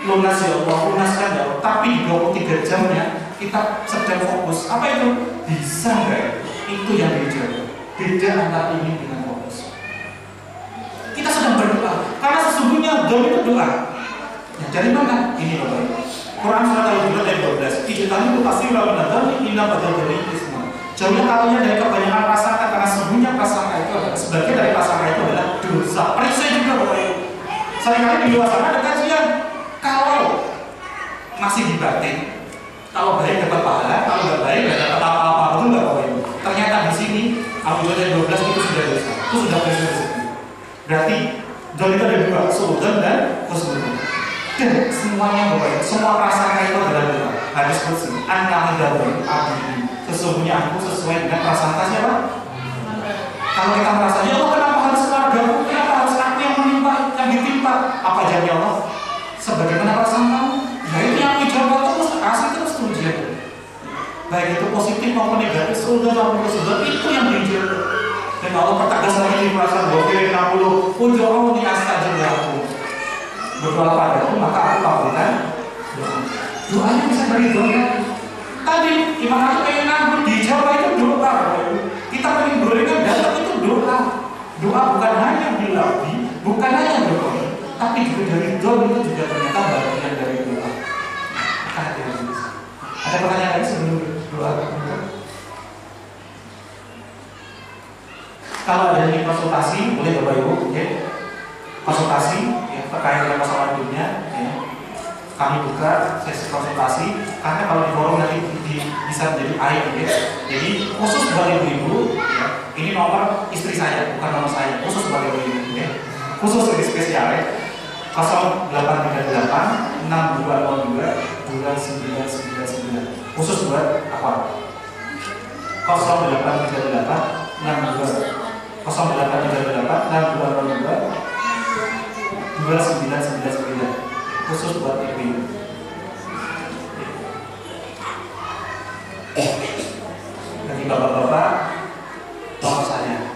Lunas ya Allah, lunaskan ya Allah. Tapi di 23 jamnya kita sedang fokus. Apa itu? Bisa nggak ya? Itu yang dijawab. Beda antara ini dengan fokus. Kita sedang berdoa. Karena sesungguhnya doa itu doa. Nah, dari mana? Ini Bapak Ibu. Quran surat Al-Hujurat ayat 12. Ijtani itu pasti lawan nadami inna badal dari isma. Jauhnya kalian dari kebanyakan prasangka, karena sesungguhnya prasangka itu adalah sebagian dari prasangka itu adalah dosa. Periksa juga Bapak Ibu. Seringkali di luar sana ada kajian kalau masih di batin, kalau baik dapat pahala, kalau nggak baik nggak dapat apa-apa, betul nggak Bapak Ibu? Ternyata di sini Al-Hujurat ayat 12 itu sudah dosa, itu sudah dosa. Berarti dosa itu ada dua, suudzon dan husnudzon. Dan semuanya Bapak Ibu, semua prasangka itu adalah dosa. Hadis qudsi, ana hadabu abdi. Sesungguhnya aku sesuai dengan prasangka siapa? Kalau kita merasa, ya Allah kenapa harus keluargaku? Kenapa harus aku yang menimpa, yang ditimpa? Apa jadi Allah? Sebagaimana prasangka? Nah itu yang dijawab terus, kasih terus ujian. Baik itu positif maupun negatif, sudah maupun sudah itu yang dijawab. Dan Allah pertegas lagi di perasaan Ghafir 60. Ud'uuni astajib lakum. Berdoa padaku maka aku kabulkan doa. Doanya bisa dari doa. Tadi Imam Asy'ari pengen nganggur dijawab itu doa. Kita pengen gorengan datang itu doa. Doa bukan hanya bilawi, bukan hanya doa, tapi juga dari doa itu juga ternyata bagian dari doa. Ada pertanyaan lagi sebelum doa? Kalau ada yang konsultasi, boleh Bapak Ibu, ya. Konsultasi ya, terkait dengan masalah hidupnya, ya. Kami buka sesi konsultasi karena kalau di forum nanti bisa menjadi aib, ya. Jadi khusus buat ibu-ibu, ya. Ini nomor istri saya, bukan nomor saya. Khusus buat ibu-ibu, ya. Khusus lebih spesial, ya. 0838 6202 2999. Khusus buat apa? 0838 62 2999 khusus buat ibu. Jadi bapak-bapak nomor saya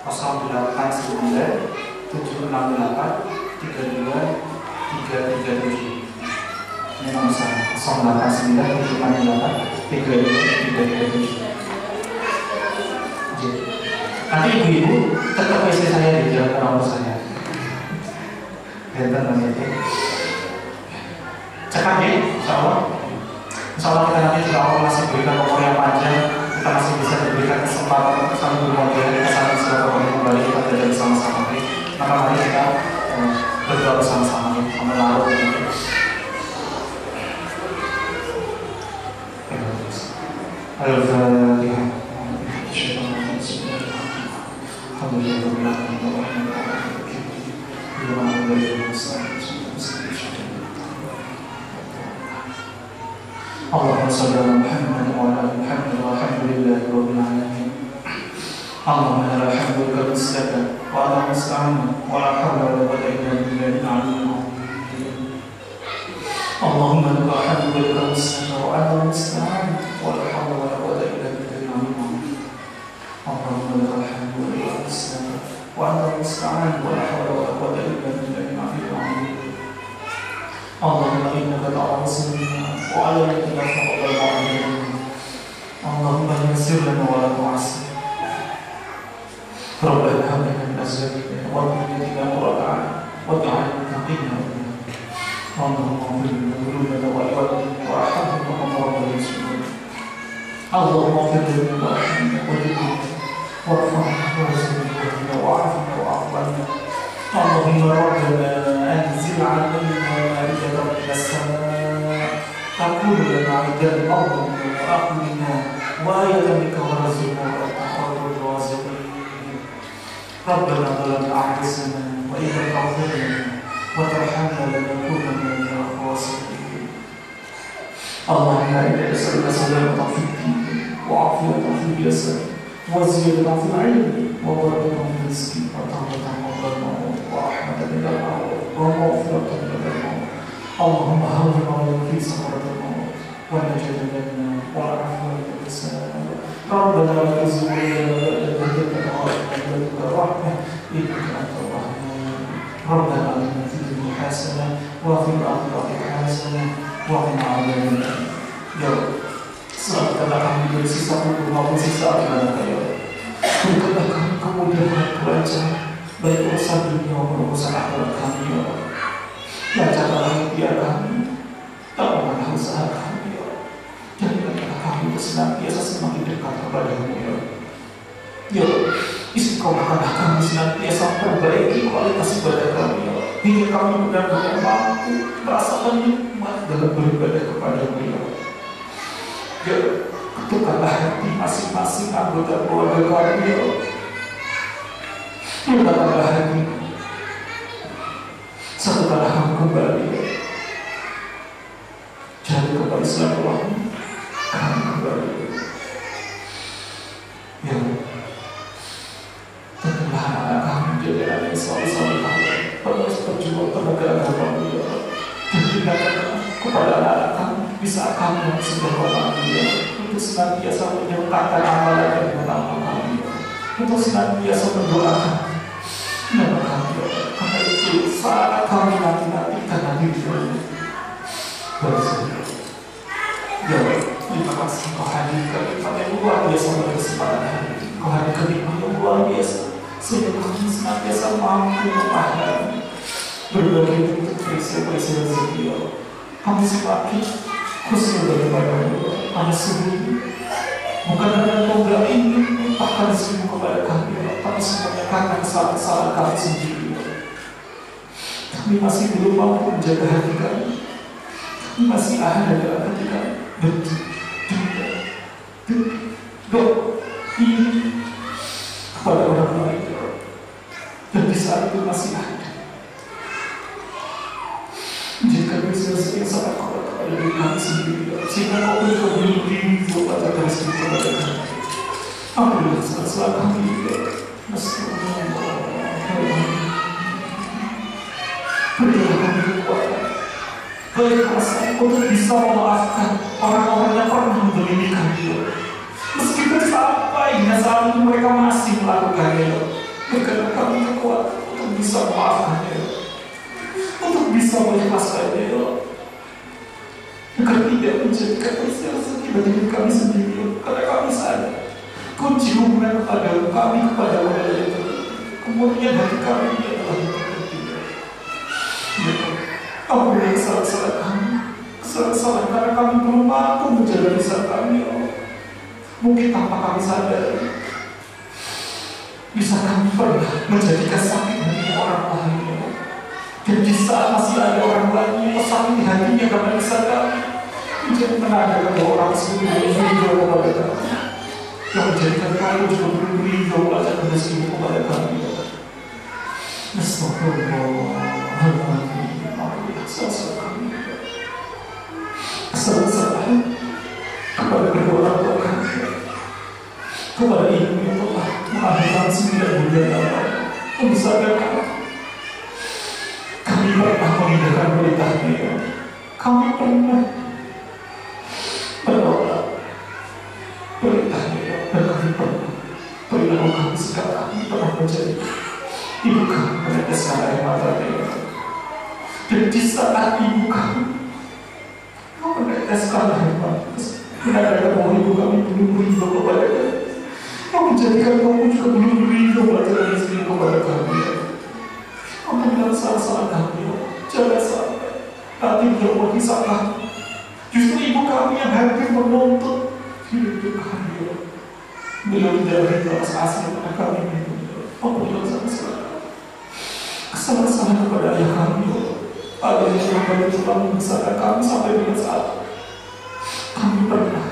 0899 768 32337. Ini nomor saya 0899 768 32337. Nanti ibu-ibu tetap istri saya di jalan nomor saya. Benten namanya. Cepat ya, insya Allah. Insya Allah kita nanti juga Allah masih berikan umur yang panjang, kita masih bisa diberikan kesempatan untuk saling bermuara, kita saling silaturahmi kembali, kita belajar bersama-sama. Maka mari kita berdoa bersama-sama, sampai larut ini. Al-Fatihah. Allahumma shalli ala Muhammad wa ala ali Muhammad walhamdulillahi rabbil alamin. Allahumma la hamdu laka mustaqim wa ala musta'an wa la hawla wa la quwwata illa billahi al-'aliyyil 'azim. Allahumma laka hamdu laka mustaqim wa ala musta'an wa la hawla wa la quwwata illa billahi al-'aliyyil 'azim. Allahumma laka hamdu laka mustaqim wa ala musta'an wa la hawla wa la quwwata illa billahi al-'aliyyil 'azim. Allahumma innaka ta'lamu sirrana wa 'alamaka la taqbal ma'ana. Allahumma yassir lana wa la tu'assir. Rabbana hab lana min azwajina wa dhurriyyatina qurrata a'yun waj'alna muttaqina imama. Allahumma ighfir lana dhunubana wa ikhwanana wa arhamna kama rabbayana shaghira. Allahumma ighfir lana warhamna warfa'na warzuqna wa'afina wa'fu 'anna. Allahumma rabbana anzil 'alaina ma'idatan minas sama' تقول لنا عند الأرض وأقلنا وآية منك ورزقنا وأنت الرازقين. ربنا ظلمنا أنفسنا وإن لم تغفر لنا وترحمنا لنكونن من الخاسرين. اللهم إنا نسألك سلامة في الدين وعافية في الجسد وزيادة في العلم وبركة في الرزق وتوبة قبل الموت ورحمة من الموت ومغفرة من الموت. اللهم هون علينا في سكرة الموت ونجد منا والعفو والإحسان. ربنا لا تزغ قلوبنا بعد إذ هديتنا وهب لنا من لدنك رحمة إنك أنت الوهاب. ربنا آتنا في الدنيا حسنة وفي الآخرة حسنة وقنا عذاب النار. Ya Allah, selamatkanlah kami dari sisa tubuh maupun sisa akibat ya Allah. Berikanlah kami kemudahan kelancaran baik urusan dunia maupun urusan akhirat kami ya Allah. Lancarkanlah ikhtiar kami, senantiasa semakin dekat kepadamu ya. Ya, istiqomahkanlah kami senantiasa perbaiki kualitas ibadah kami ya. Hingga kami benar-benar mampu merasakan nikmat dalam beribadah kepadamu ya. Ya, ketukkanlah hati masing-masing anggota keluarga kami ya. Ketukkanlah hati, satukanlah kami kembali ya. Jadi kepada silaturahmi kami kembali ya. Tentulah anak-anak kami menjadi anak yang selalu kami terus berjuang tenaga agama ya. Dan tindakan kepada anak-anak kami bisa kami yang sudah kami ya, untuk senantiasa menyertakan amalan dan menambah kami ya. Untuk senantiasa mendoakan nama kami ya. Karena itu saat kami nanti-nantikan nanti ya, terima kasih kau hadirkan nikmat yang luar biasa pada kesempatan hari ini. Kau hadirkan nikmat yang luar biasa sehingga kami senantiasa mampu memahami berbagai bentuk peristiwa-peristiwa rezeki. Kami semakin khusus daripada kami sendiri. Bukan karena kau gak ingin melimpahkan rezeki kepada kami, tapi semuanya karena kesalahan kami sendiri. Kami masih belum mampu menjaga hati kami. Masih ada dalam hati kami ini kepada orang lain, dan di saat itu masih ada. Jika bisa yang sangat kuat kepada diri kami sendiri, sehingga kau juga belum rindu pada garis kepada kami. Apabila salah kami berilah kami kekuatan, keikhlasan untuk bisa memaafkan orang-orang yang pernah menzalimi kami. Meskipun sampai saat ini mereka masih melakukannya, berikanlah kami kekuatan untuk bisa memaafkannya, untuk bisa mengikhlaskannya, agar tidak menjadikan peristiwa sedih bagi diri kami sendiri. Karena kami sadar kunci hubungan kepada kami kepada orang itu, kemudian hati kami adalah yang terpenting. Apabila kesalahan kami, kesalahan karena kami belum mampu menjaga lisan kami, mungkin tanpa kami sadar, bisa kami pernah menjadikan sakit hati orang lain. Dan di saat masih ada orang lain yang sakit hatinya karena lisan kami, menjadi menandakan bahwa orang tersebut beribadah kepada kami, yang menjadikan kami juga beribadah melakukan rezeki kepada kami. Astagfirullahaladzim. Salah kami, salah kepada kedua orang tua kami, kepada ibu yang telah melahirkan 9 bulan membesarkan kami. Kami pernah mengindahkan beritanya, kami pernah menolak beritanya, dan kami pernah perilaku kami sekarang pernah menjadi ibu kami meneteskan air matanya. Dan di saat ibu kami meneteskan air mata, menandakan bahwa ibu kami belum beribadah kepada kami, yang menjadikan kamu juga belum beribadah pada rezeki kepada kami. Apabila salah kami, jangan sampai nanti tidak berkisah kami. Justru ibu kami yang hadir menuntut hidup kami. Beliau tidak beribadah asli pada kami. Apabila kesalahan kepada ayah kami, ada yang telah membesarkan kami sampai dengan saat kami pernah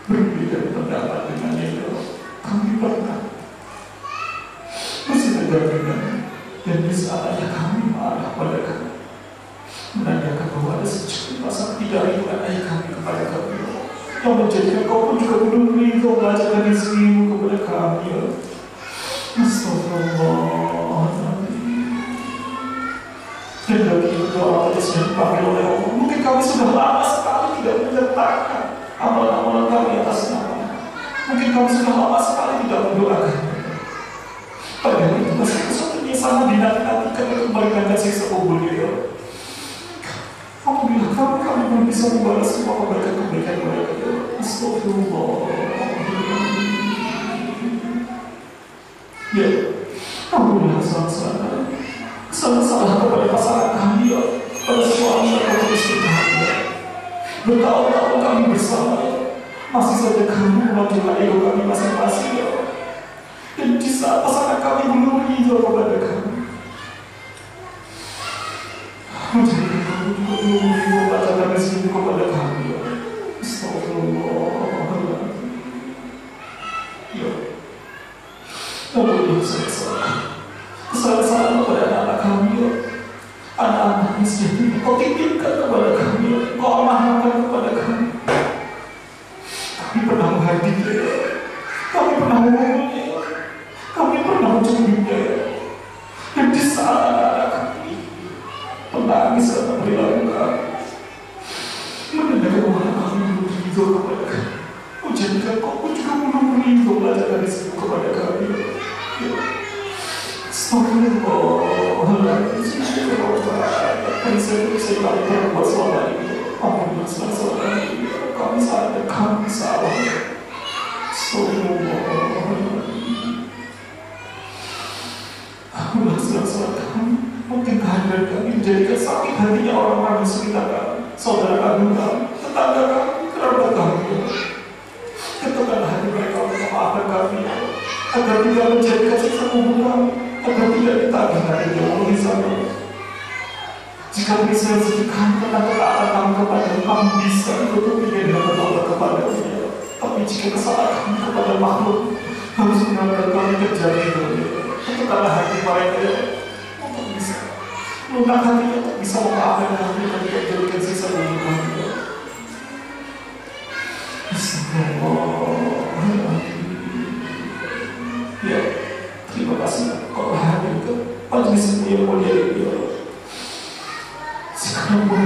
berbeda pendapat dengannya. Kami pernah bersetegar dengannya, dan di saat ayah kami marah pada kami, menandakan bahwa ada secuil rasa tidak rindukan ayah kami kepada kami, yang menjadikan kau pun juga belum rindu membacakan rezekimu kepada kami. Astagfirullahaladzim. Dan bagi kedua orang yang sudah dipanggil oleh Allah, mungkin kami sudah lama sekali tidak menyertakan amalan-amalan kami atas nama. Mungkin kami sudah lama sekali tidak mendoakan. Padahal itu masih sesuatu yang sangat dinantikan untuk memberikan siksa kubur dia. Apabila kami belum bisa membalas semua kebaikan mereka, Astagfirullah. Ya, apabila salah kepada pasangan kami, pada suami atau istri kami, bertahun-tahun kami bersama, masih saja kami memunculkan ego kami masing-masing ya Allah. Dan di saat pasangan kami belum ridho kepada kami, menjadikan kami juga belum ridho bacakan rezeki kepada kami ya Allah. Astagfirullahaladzim ya Allah. Ya saya salah kesalahan kepada anak-anak kami ya. Anak-anak yang sejati kau titipkan kepada kami, kau amanahkan kepada kami. Kami pernah menghadinya ya, kami pernah mengumpulnya ya, kami pernah mencubitnya ya. Dan di saat anak-anak kami menangis karena perilaku kami, mendengar bahwa kami belum ridho kepada kami, menjadikan kau juga belum ridho belajar rezeki kepada kami ya. Astagfirullahaladzim. Saya kami berbuat selama ini. Ampun selama ini. Kami sadar kami salah. Astagfirullahaladzim. Ampun selama kami. Mungkin kehadiran kami menjadikan sakit hatinya orang-orang di sekitar kami, saudara kami, tetangga kami, kerabat kami. Ketukar hati mereka untuk memaafkan kami, agar tidak menjadikan siksa kubur kami, agar tidak ditagih hatinya oleh sana. Jika bisa rezeki kami tentang ketaatan kami kepada kami bisa ditutupi dengan bertobat kepada Dia. Tapi jika kesalahan kami kepada makhluk harus benar-benar kami terjadi ketukar hati mereka untuk bisa lunak hatinya, untuk bisa memaafkan kami dan tidak menjadikan siksa kubur kami. Astagfirullahaladzim. Ya, terima kasih kalau hadir ke majelis yang mulia ini ya Allah. Sekarang pun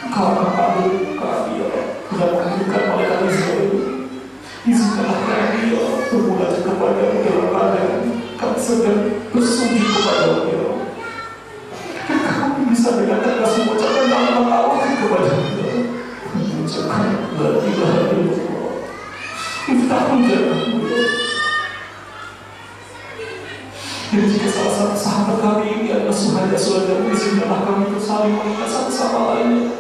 Engkau akan panggil kami ya Allah, dan menghadirkan malaikat Israel ini. Izinkanlah kami ya Allah bermunajat kepada-Mu dalam keadaan kami sedang bersujud kepada-Mu ya Allah. Dan kami bisa dengan tegas mengucapkan nama Allah kepada-Mu ya Allah. Mengucapkan la ilaha illallah. Iftahul jannah ya Allah. Dan jika salah satu sahabat kami ini adalah saudara-saudara, izinkanlah kami untuk saling mengingat satu sama lain,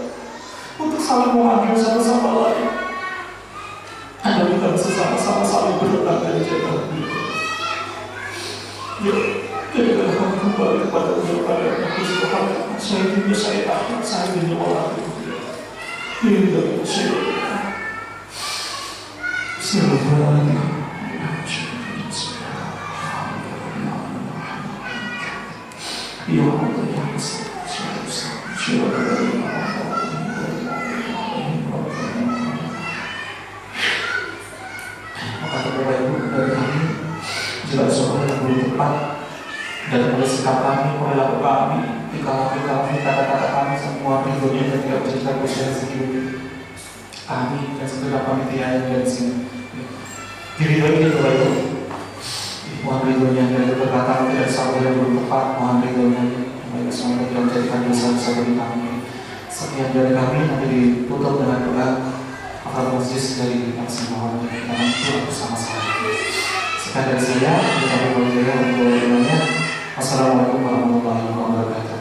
untuk saling mengambil satu sama lain, agar kita bisa sama-sama saling berdekat dari jannah. Ya, jadikanlah kami kembali kepada kepada Nabi Muhammad. Saya ingin saya takut, saya ingin orang itu. Ini dari saya. Bismillahirrahmanirrahim. Ya Allah ya maka Bapak Ibu dari kami jelas soal yang belum tepat dan oleh sikap kami, perilaku kami, tingkah kami, kata-kata kami, semua ridhonya dan tidak menjadikan usaha sendiri kami dan segala panitia yang dari sini diridhoi itu Bapak Ibu. Mohon ridhonya dari perkataan tidak sabar yang belum tepat, mohon ridhonya baik semoga tidak menjadikan dosa-dosa bagi kami. Sekian dari kami nanti ditutup dengan doa akal masjid dari yang semua kita nanti bersama-sama. Sekian dari saya, kita berdoa untuk doanya. Wassalamualaikum warahmatullahi wabarakatuh.